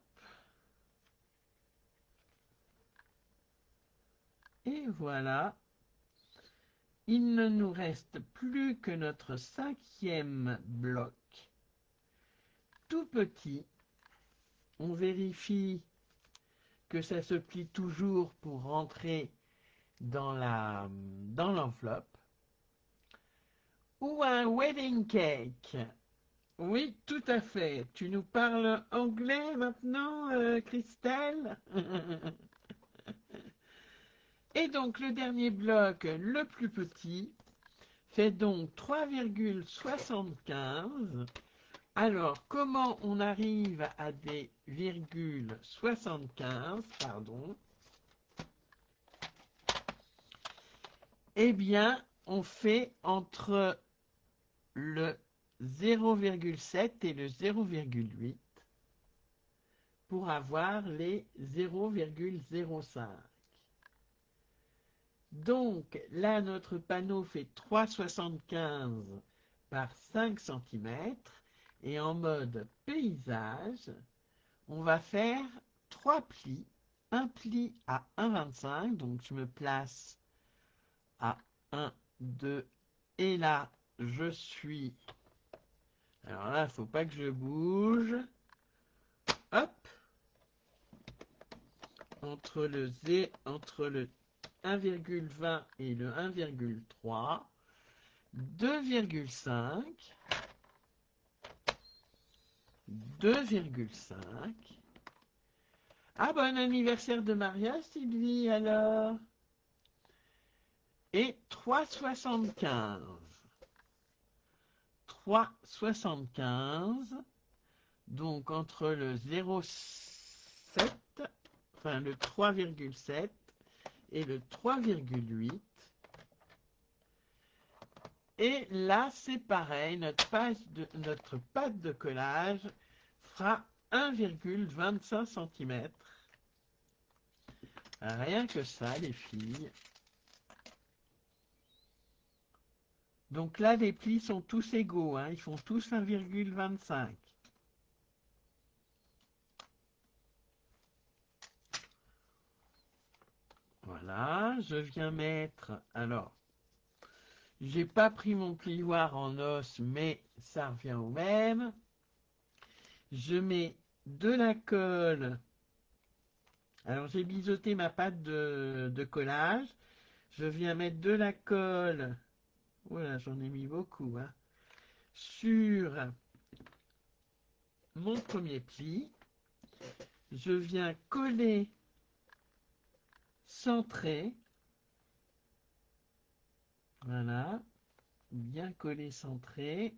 Et voilà. Il ne nous reste plus que notre 5e bloc. Tout petit. On vérifie que ça se plie toujours pour rentrer dans l'enveloppe. Ou un wedding cake. Oui, tout à fait. Tu nous parles anglais maintenant, Christelle? Et donc le dernier bloc, le plus petit, fait donc 3,75. Alors, comment on arrive à des virgules 75, pardon? Eh bien, on fait entre le 0,7 et le 0,8 pour avoir les 0,05. Donc, là, notre panneau fait 3,75 par 5 cm. Et en mode paysage, on va faire 3 plis. Un pli à 1,25. Donc, je me place à 1, 2. Et là, je suis... Alors là, il ne faut pas que je bouge. Hop. Entre le 1,20 et le 1,3. 2,5. 2,5. Ah, bon anniversaire de mariage, Sylvie, alors. Et 3,75. 3,75. Donc, entre le 0,7, enfin le 3,7 et le 3,8. Et là, c'est pareil, notre pâte de collage fera 1,25 cm. Rien que ça, les filles. Donc là, les plis sont tous égaux, hein, ils font tous 1,25. Voilà, je viens mettre... Alors, j'ai pas pris mon plioir en os, mais ça revient au même. Je mets de la colle. Alors, j'ai biseauté ma pâte de collage. Je viens mettre de la colle. Voilà, j'en ai mis beaucoup, hein, sur mon premier pli. Je viens coller, centrer. Voilà, bien collé, centré.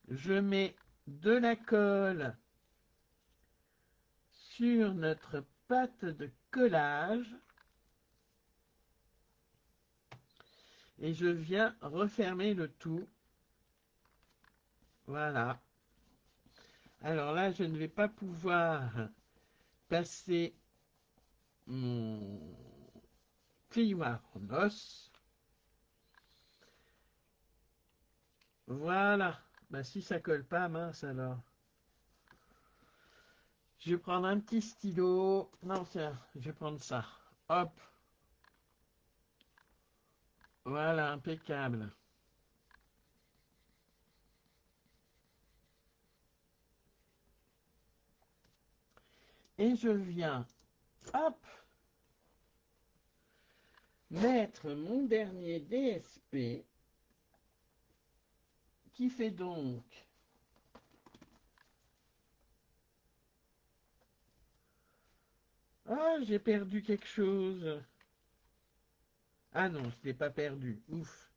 Je mets de la colle sur notre pâte de collage et je viens refermer le tout. Voilà. Alors là, je ne vais pas pouvoir passer mon plioir en os. Voilà. Ben, si ça colle pas, mince alors. Je vais prendre un petit stylo. Non, tiens, je vais prendre ça. Hop. Voilà, impeccable. Et je viens, hop, mettre mon dernier DSP qui fait donc ah, j'ai perdu quelque chose. Ah non, je l'ai pas perdu. Ouf.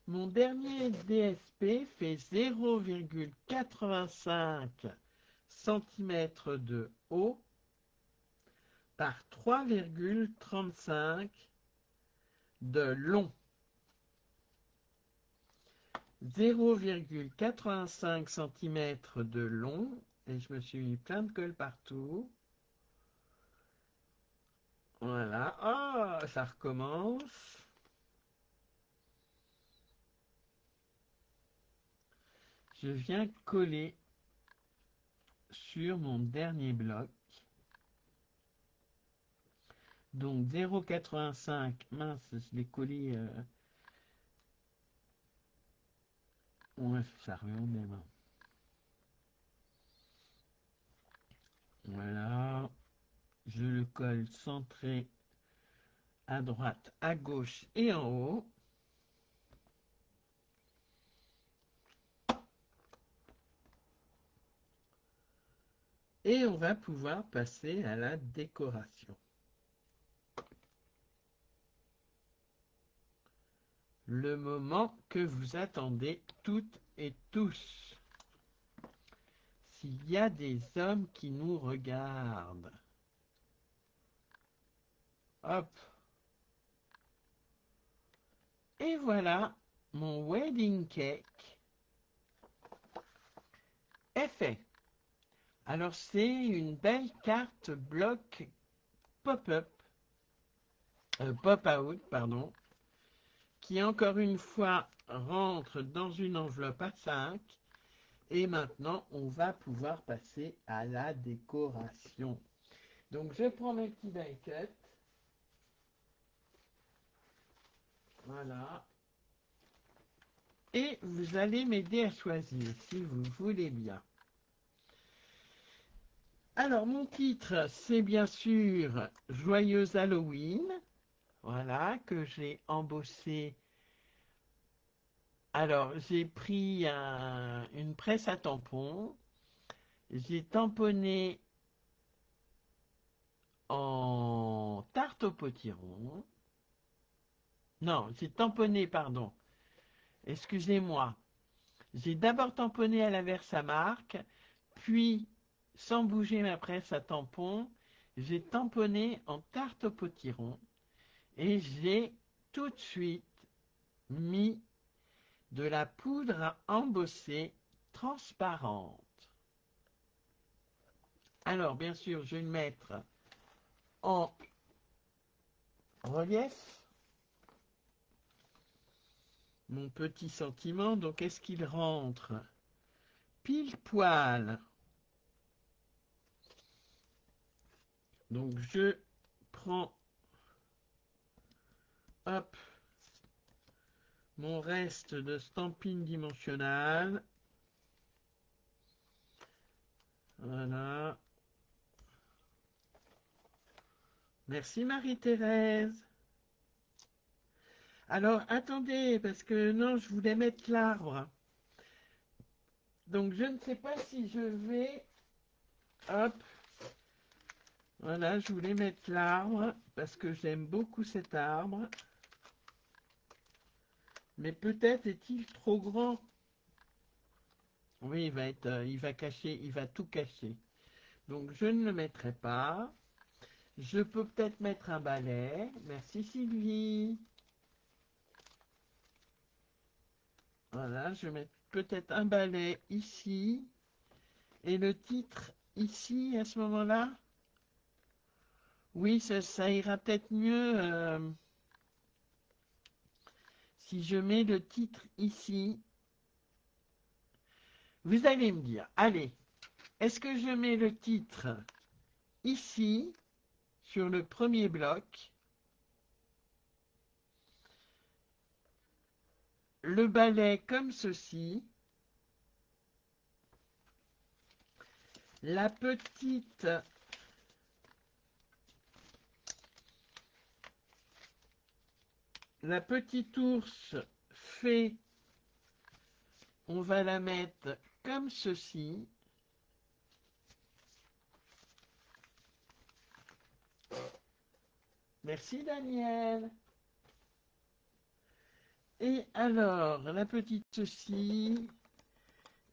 Mon dernier DSP fait 0,85 cm de haut par 3,35 de long. 0,85 cm de long. Et je me suis mis plein de colle partout. Voilà. Ah, ça recommence. Je viens coller sur mon dernier bloc. Donc 0,85. Mince, je l'ai collé. Ouais, ça revient au même. Voilà. Je le colle centré à droite, à gauche et en haut. Et on va pouvoir passer à la décoration. Le moment que vous attendez toutes et tous. S'il y a des hommes qui nous regardent. Hop. Et voilà, mon wedding cake est fait. Alors c'est une belle carte bloc pop-up, pop-out, pardon, qui encore une fois rentre dans une enveloppe à 5. Et maintenant, on va pouvoir passer à la décoration. Donc je prends mes petits die cuts. Voilà. Et vous allez m'aider à choisir, si vous voulez bien. Alors, mon titre, c'est bien sûr Joyeux Halloween. Voilà, que j'ai embossé. Alors, j'ai pris une presse à tampons. J'ai tamponné en tarte au potiron. Non, j'ai tamponné, pardon. Excusez-moi. J'ai d'abord tamponné à la Versamark, puis, sans bouger ma presse à tampons, j'ai tamponné en tarte au potiron et j'ai tout de suite mis de la poudre à embosser transparente. Alors, bien sûr, je vais le mettre en relief mon petit sentiment. Donc, est-ce qu'il rentre pile poil? Donc, je prends, hop, mon reste de stamping dimensionnal. Voilà. Merci Marie-Thérèse. Alors, attendez, parce que non, je voulais mettre l'arbre. Donc, je ne sais pas si je vais... Hop. Voilà, je voulais mettre l'arbre, parce que j'aime beaucoup cet arbre. Mais peut-être est-il trop grand. Oui, il va cacher, il va tout cacher. Donc, je ne le mettrai pas. Je peux peut-être mettre un balai. Merci Sylvie. Voilà, je vais mettre peut-être un balai ici. Et le titre ici, à ce moment-là? Oui, ça ira peut-être mieux si je mets le titre ici. Vous allez me dire, allez, est-ce que je mets le titre ici, sur le premier bloc, le balai comme ceci, la petite la petite ours fait, on va la mettre comme ceci. Merci Daniel. Et alors, la petite ceci,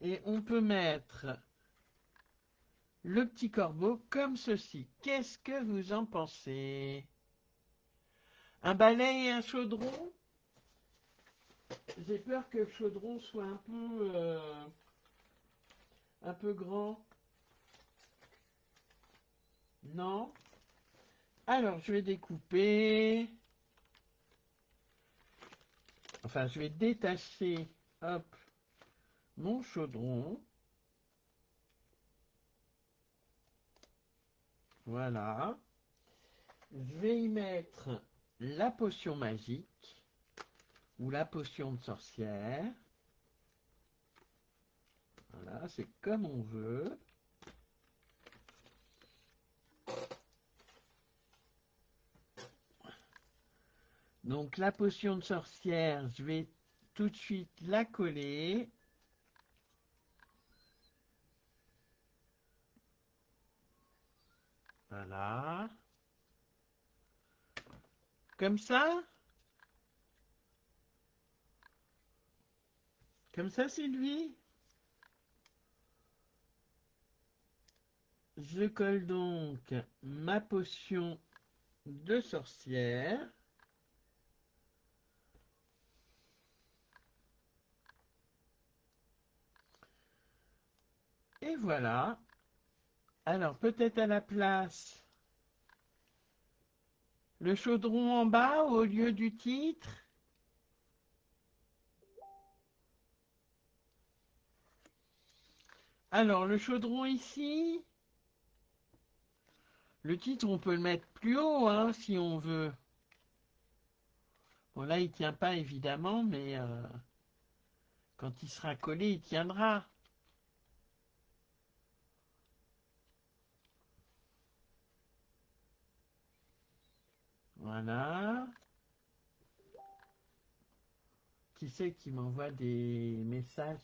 et on peut mettre le petit corbeau comme ceci. Qu'est-ce que vous en pensez? Un balai et un chaudron? J'ai peur que le chaudron soit un peu grand. Non? Alors, je vais découper. Enfin, je vais détacher, hop, mon chaudron. Voilà. Je vais y mettre la potion magique ou la potion de sorcière. Voilà, c'est comme on veut. Donc la potion de sorcière, je vais tout de suite la coller. Voilà. Comme ça? Comme ça, Sylvie? Je colle donc ma potion de sorcière. Et voilà. Alors, peut-être à la place, le chaudron en bas au lieu du titre. Alors, le chaudron ici. Le titre, on peut le mettre plus haut, hein, si on veut. Bon, là, il tient pas, évidemment, mais quand il sera collé, il tiendra. Voilà. Qui c'est qui m'envoie des messages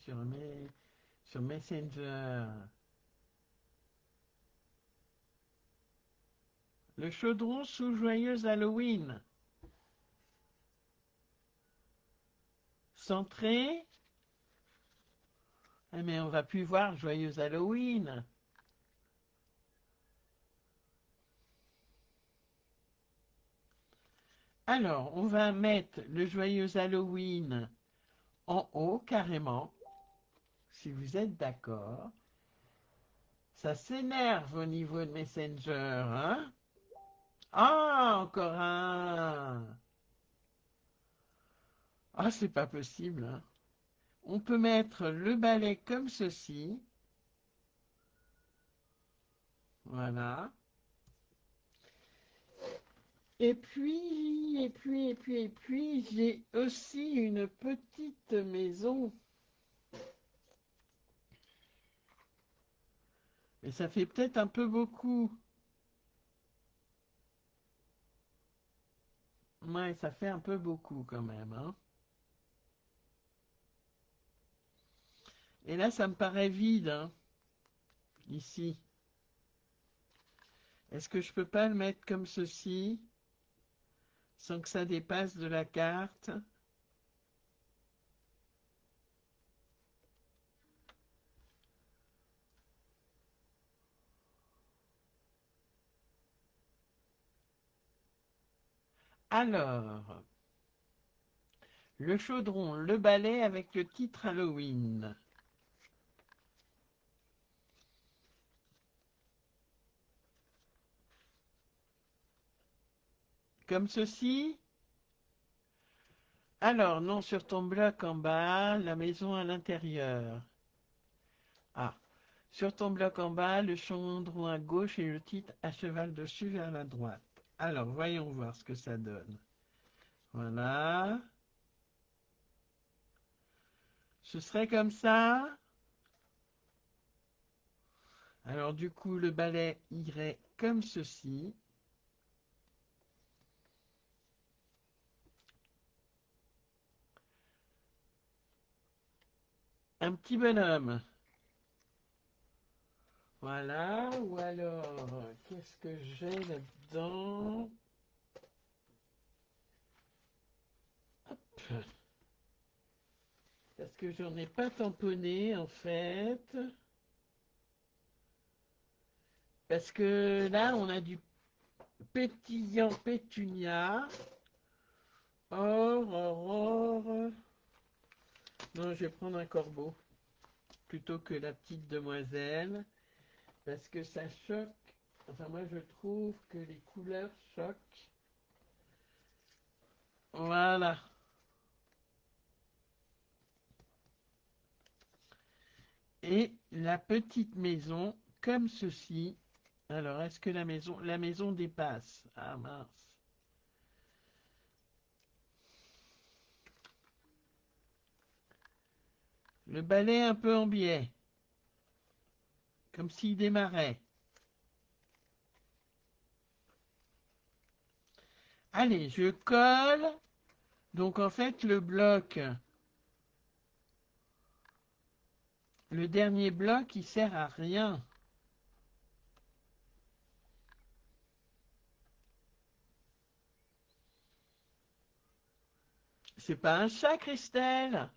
sur Messenger? Le chaudron sous Joyeuse Halloween. Centré. Eh, mais on va plus voir Joyeuse Halloween. Alors, on va mettre le Joyeux Halloween en haut, carrément, si vous êtes d'accord. Ça s'énerve au niveau de Messenger, hein? Ah, encore un! Ah, c'est pas possible, hein. On peut mettre le balai comme ceci. Voilà. Et puis, j'ai aussi une petite maison. Et ça fait peut-être un peu beaucoup. Ouais, ça fait un peu beaucoup quand même, hein. Et là, ça me paraît vide, hein, ici. Est-ce que je peux pas le mettre comme ceci, sans que ça dépasse de la carte? Alors, le chaudron, le balai avec le titre Halloween. Comme ceci? Alors, non, sur ton bloc en bas, la maison à l'intérieur. Ah, sur ton bloc en bas, le chaudron à gauche et le titre à cheval dessus vers la droite. Alors, voyons voir ce que ça donne. Voilà. Ce serait comme ça. Alors, du coup, le balai irait comme ceci. Un petit bonhomme. Voilà, ou alors, qu'est-ce que j'ai là-dedans? Parce que j'en ai pas tamponné en fait. Parce que là, on a du pétillant pétunia. Or, or, or. Non, je vais prendre un corbeau plutôt que la petite demoiselle. Parce que ça choque. Enfin, moi, je trouve que les couleurs choquent. Voilà. Et la petite maison, comme ceci. Alors, est-ce que la maison dépasse? Ah mince. Le balai un peu en biais, comme s'il démarrait. Allez, je colle. Donc en fait, le dernier bloc, il sert à rien. C'est pas un chat, Christelle.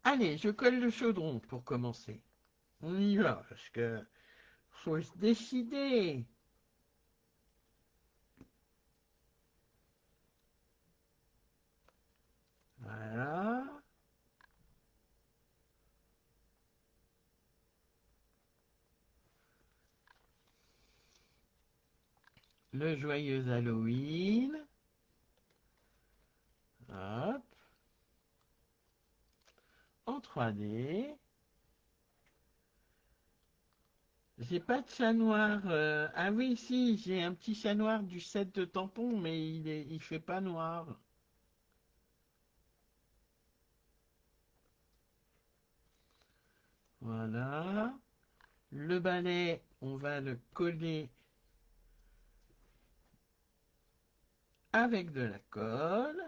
Allez, je colle le chaudron pour commencer. On y va, parce que faut se décider. Voilà. Le joyeux Halloween. Hop. En 3D. J'ai pas de chat noir. Ah oui, si, j'ai un petit chat noir du set de tampons, mais il fait pas noir. Voilà. Le balai, on va le coller avec de la colle.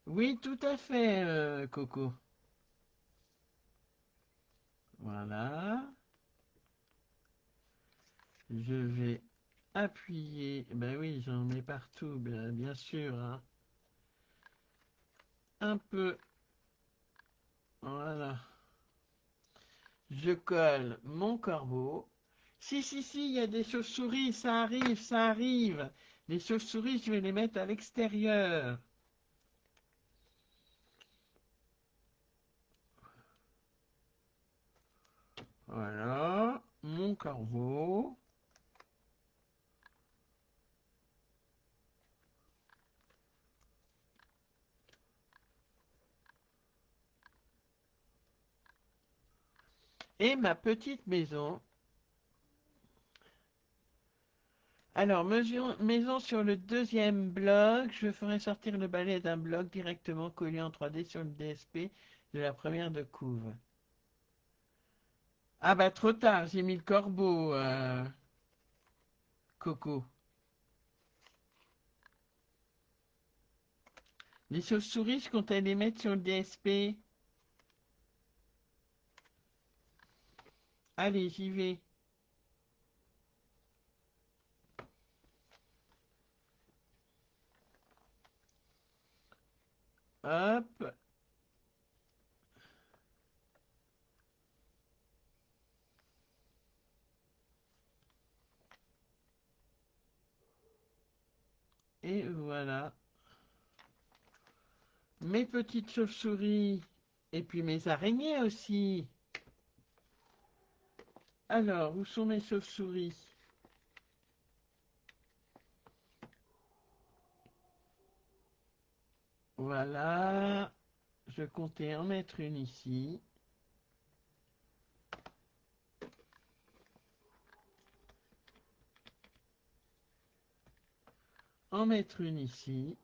Oui, tout à fait, Coco. Voilà. Je vais appuyer. Ben oui, j'en mets partout, bien sûr, hein. Un peu. Voilà. Je colle mon corbeau. Si, si, si, il y a des chauves-souris, ça arrive, ça arrive. Les chauves-souris, je vais les mettre à l'extérieur. Voilà, mon corbeau. Et ma petite maison. Alors, maison sur le deuxième bloc. Je ferai sortir le balai d'un bloc directement collé en 3D sur le DSP de la première de couve. Ah bah trop tard, j'ai mis le corbeau, Coco. Les chauves-souris, je comptais les mettre sur le DSP. Allez, j'y vais. Hop. Et voilà. Mes petites chauves-souris. Et puis mes araignées aussi. Alors, où sont mes chauves-souris? Voilà. Je comptais en mettre une ici. En mettre une ici.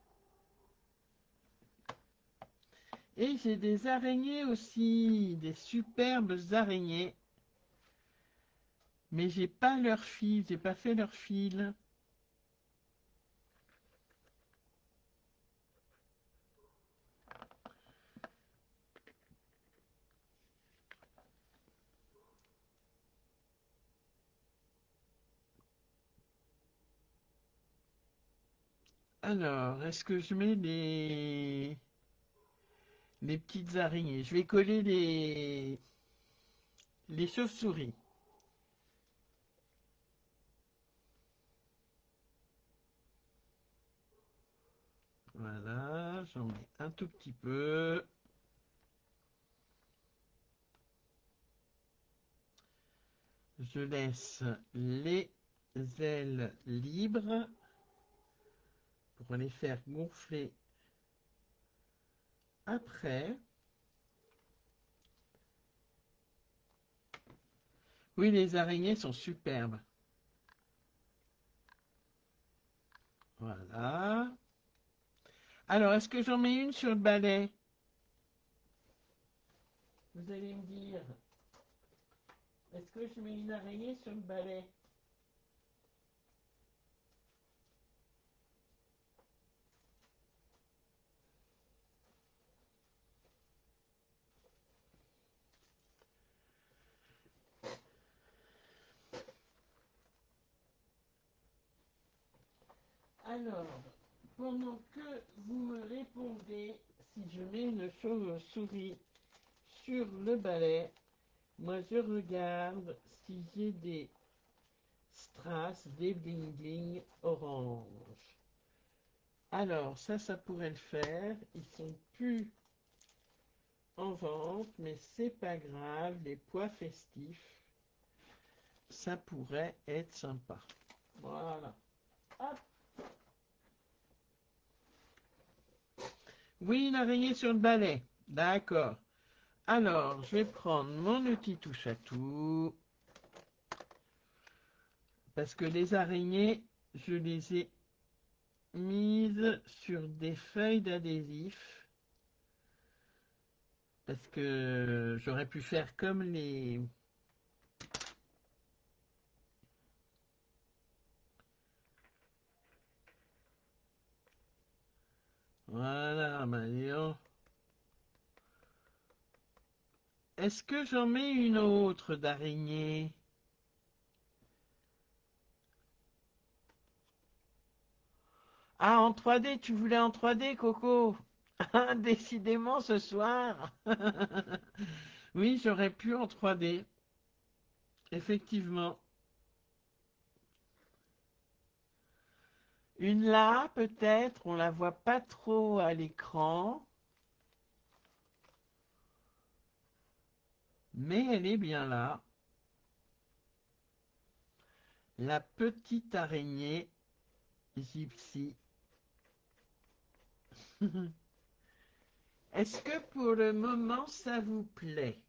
Et j'ai des araignées aussi. Des superbes araignées. Mais j'ai pas leur fil, j'ai pas fait leur fil. Alors, est-ce que je mets les petites araignées? Je vais coller les chauves-souris. Voilà, j'en mets un tout petit peu. Je laisse les ailes libres pour les faire gonfler après. Oui, les araignées sont superbes. Voilà. Alors, est-ce que j'en mets une sur le balai? Vous allez me dire, est-ce que je mets une araignée sur le balai? Alors, pendant que vous me répondez, si je mets une chauve-souris sur le balai, moi je regarde si j'ai des strass, des bling-bling orange. Alors, ça pourrait le faire. Ils sont plus en vente, mais c'est pas grave. Les pois festifs, ça pourrait être sympa. Voilà. Hop. Oui, une araignée sur le balai. D'accord. Alors, je vais prendre mon outil touche à tout. Parce que les araignées, je les ai mises sur des feuilles d'adhésif. Parce que j'aurais pu faire comme les... Voilà, maintenant. Est-ce que j'en mets une autre d'araignée? Ah, en 3D, tu voulais en 3D, Coco? Ah, décidément, ce soir. Oui, j'aurais pu en 3D. Effectivement. Une là, peut-être, on la voit pas trop à l'écran, mais elle est bien là. La petite araignée gypsy. Est-ce que pour le moment ça vous plaît?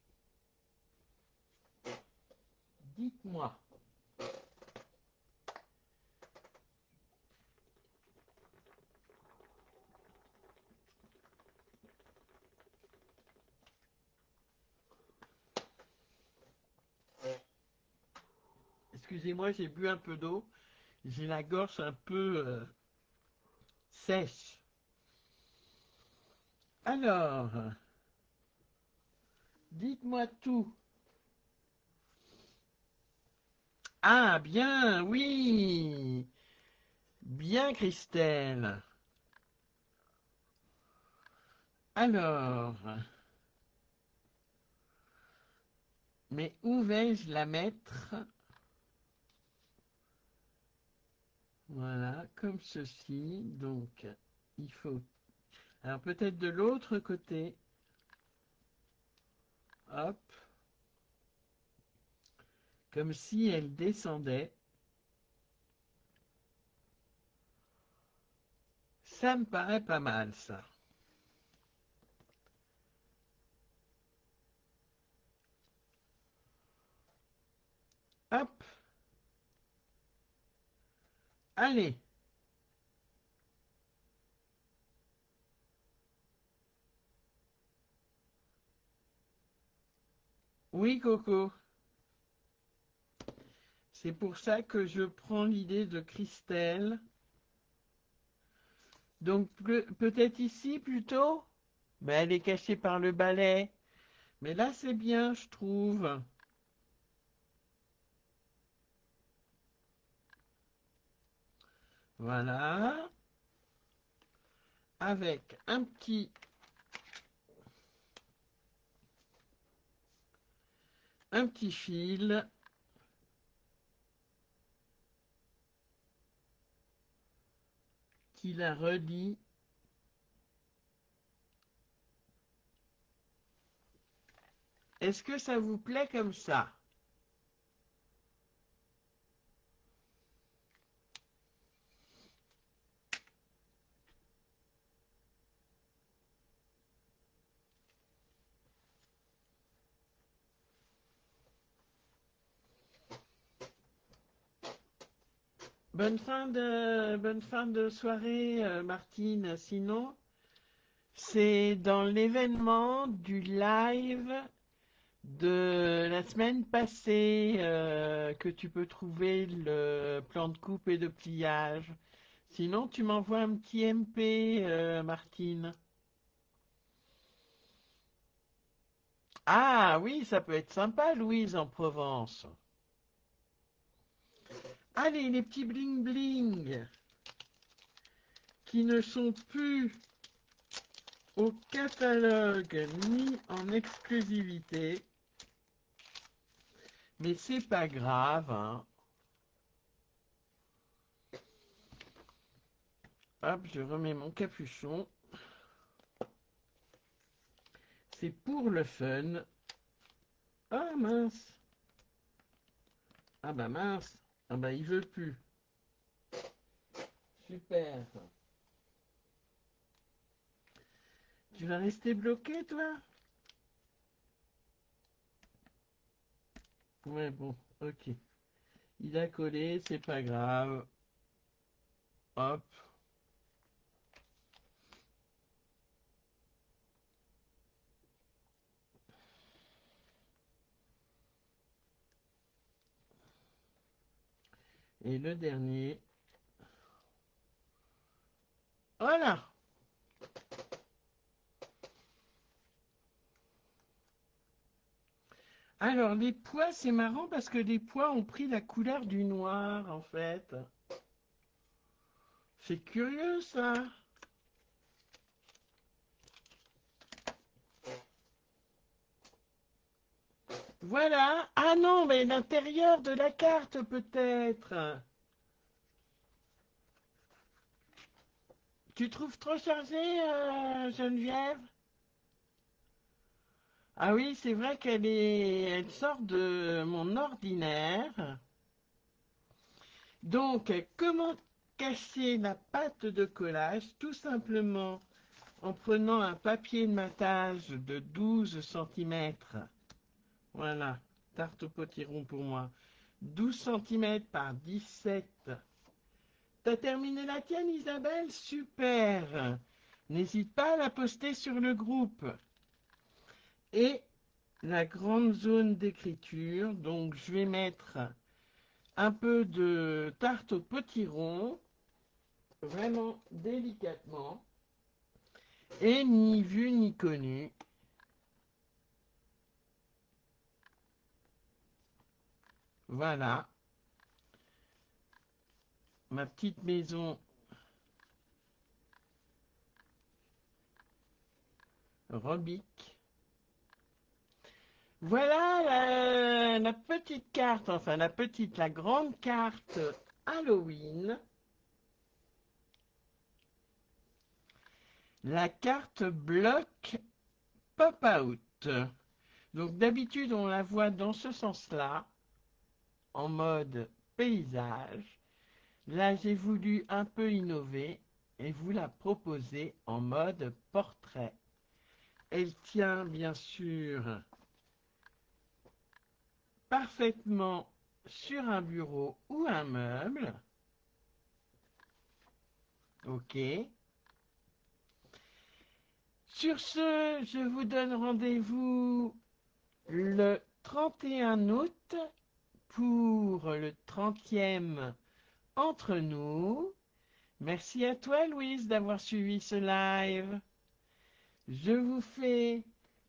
Dites-moi. Excusez-moi, j'ai bu un peu d'eau. J'ai la gorge un peu sèche. Alors, dites-moi tout. Ah, bien, oui. Bien, Christelle. Alors, mais où vais-je la mettre? Voilà, comme ceci. Donc, il faut... Alors, peut-être de l'autre côté. Hop. Comme si elle descendait. Ça me paraît pas mal, ça. Hop. Allez. Oui, Coco. C'est pour ça que je prends l'idée de Christelle. Donc peut-être ici plutôt? Mais elle est cachée par le balai. Mais là c'est bien, je trouve. Voilà. Avec un petit fil. Qui la relie. Est-ce que ça vous plaît comme ça? Bonne fin de soirée, Martine. Sinon, c'est dans l'événement du live de la semaine passée que tu peux trouver le plan de coupe et de pliage. Sinon, tu m'envoies un petit MP, Martine. Ah oui, ça peut être sympa, Louise, en Provence. Allez, les petits bling bling qui ne sont plus au catalogue ni en exclusivité, mais c'est pas grave, hein. Hop, je remets mon capuchon. C'est pour le fun. Ah mince. Ah bah mince. Ah bah il veut plus. Super. Tu vas rester bloqué, toi? Ouais, bon, ok. Il a collé, c'est pas grave. Hop. Et le dernier. Voilà. Alors, les pois, c'est marrant parce que les pois ont pris la couleur du noir, en fait. C'est curieux, ça. Voilà. Ah non, mais l'intérieur de la carte, peut-être. Tu trouves trop chargé, Geneviève? Ah oui, c'est vrai elle sort de mon ordinaire. Donc, comment cacher la pâte de collage? Tout simplement en prenant un papier de matage de 12 centimètres. Voilà, tarte au potiron pour moi. 12 centimètres par 17. T'as terminé la tienne, Isabelle? Super. N'hésite pas à la poster sur le groupe. Et la grande zone d'écriture, donc je vais mettre un peu de tarte au potiron, vraiment délicatement, et ni vu ni connu. Voilà, ma petite maison Robic. Voilà la petite carte, enfin la grande carte Halloween. La carte bloc pop-out. Donc d'habitude on la voit dans ce sens-là, en mode paysage. Là j'ai voulu un peu innover et vous la proposer en mode portrait. Elle tient bien sûr parfaitement sur un bureau ou un meuble. Ok. Sur ce, je vous donne rendez-vous le 31 août pour le 30e entre nous. Merci à toi, Louise, d'avoir suivi ce live. Je vous fais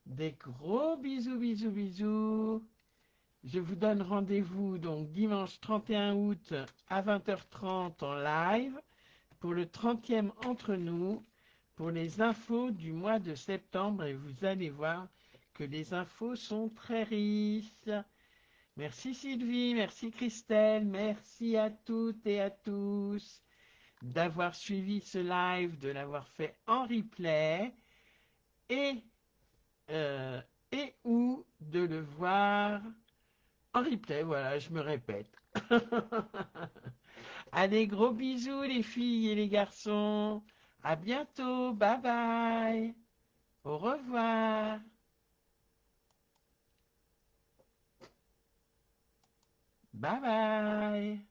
des gros bisous, bisous, bisous. Je vous donne rendez-vous donc dimanche 31 août à 20h30 en live pour le 30e entre nous, pour les infos du mois de septembre. Et vous allez voir que les infos sont très riches. Merci Sylvie, merci Christelle, merci à toutes et à tous d'avoir suivi ce live, de l'avoir fait en replay et, euh, et ou de le voir en replay. Voilà, je me répète. Allez, gros bisous les filles et les garçons. À bientôt. Bye bye. Au revoir. Bye bye.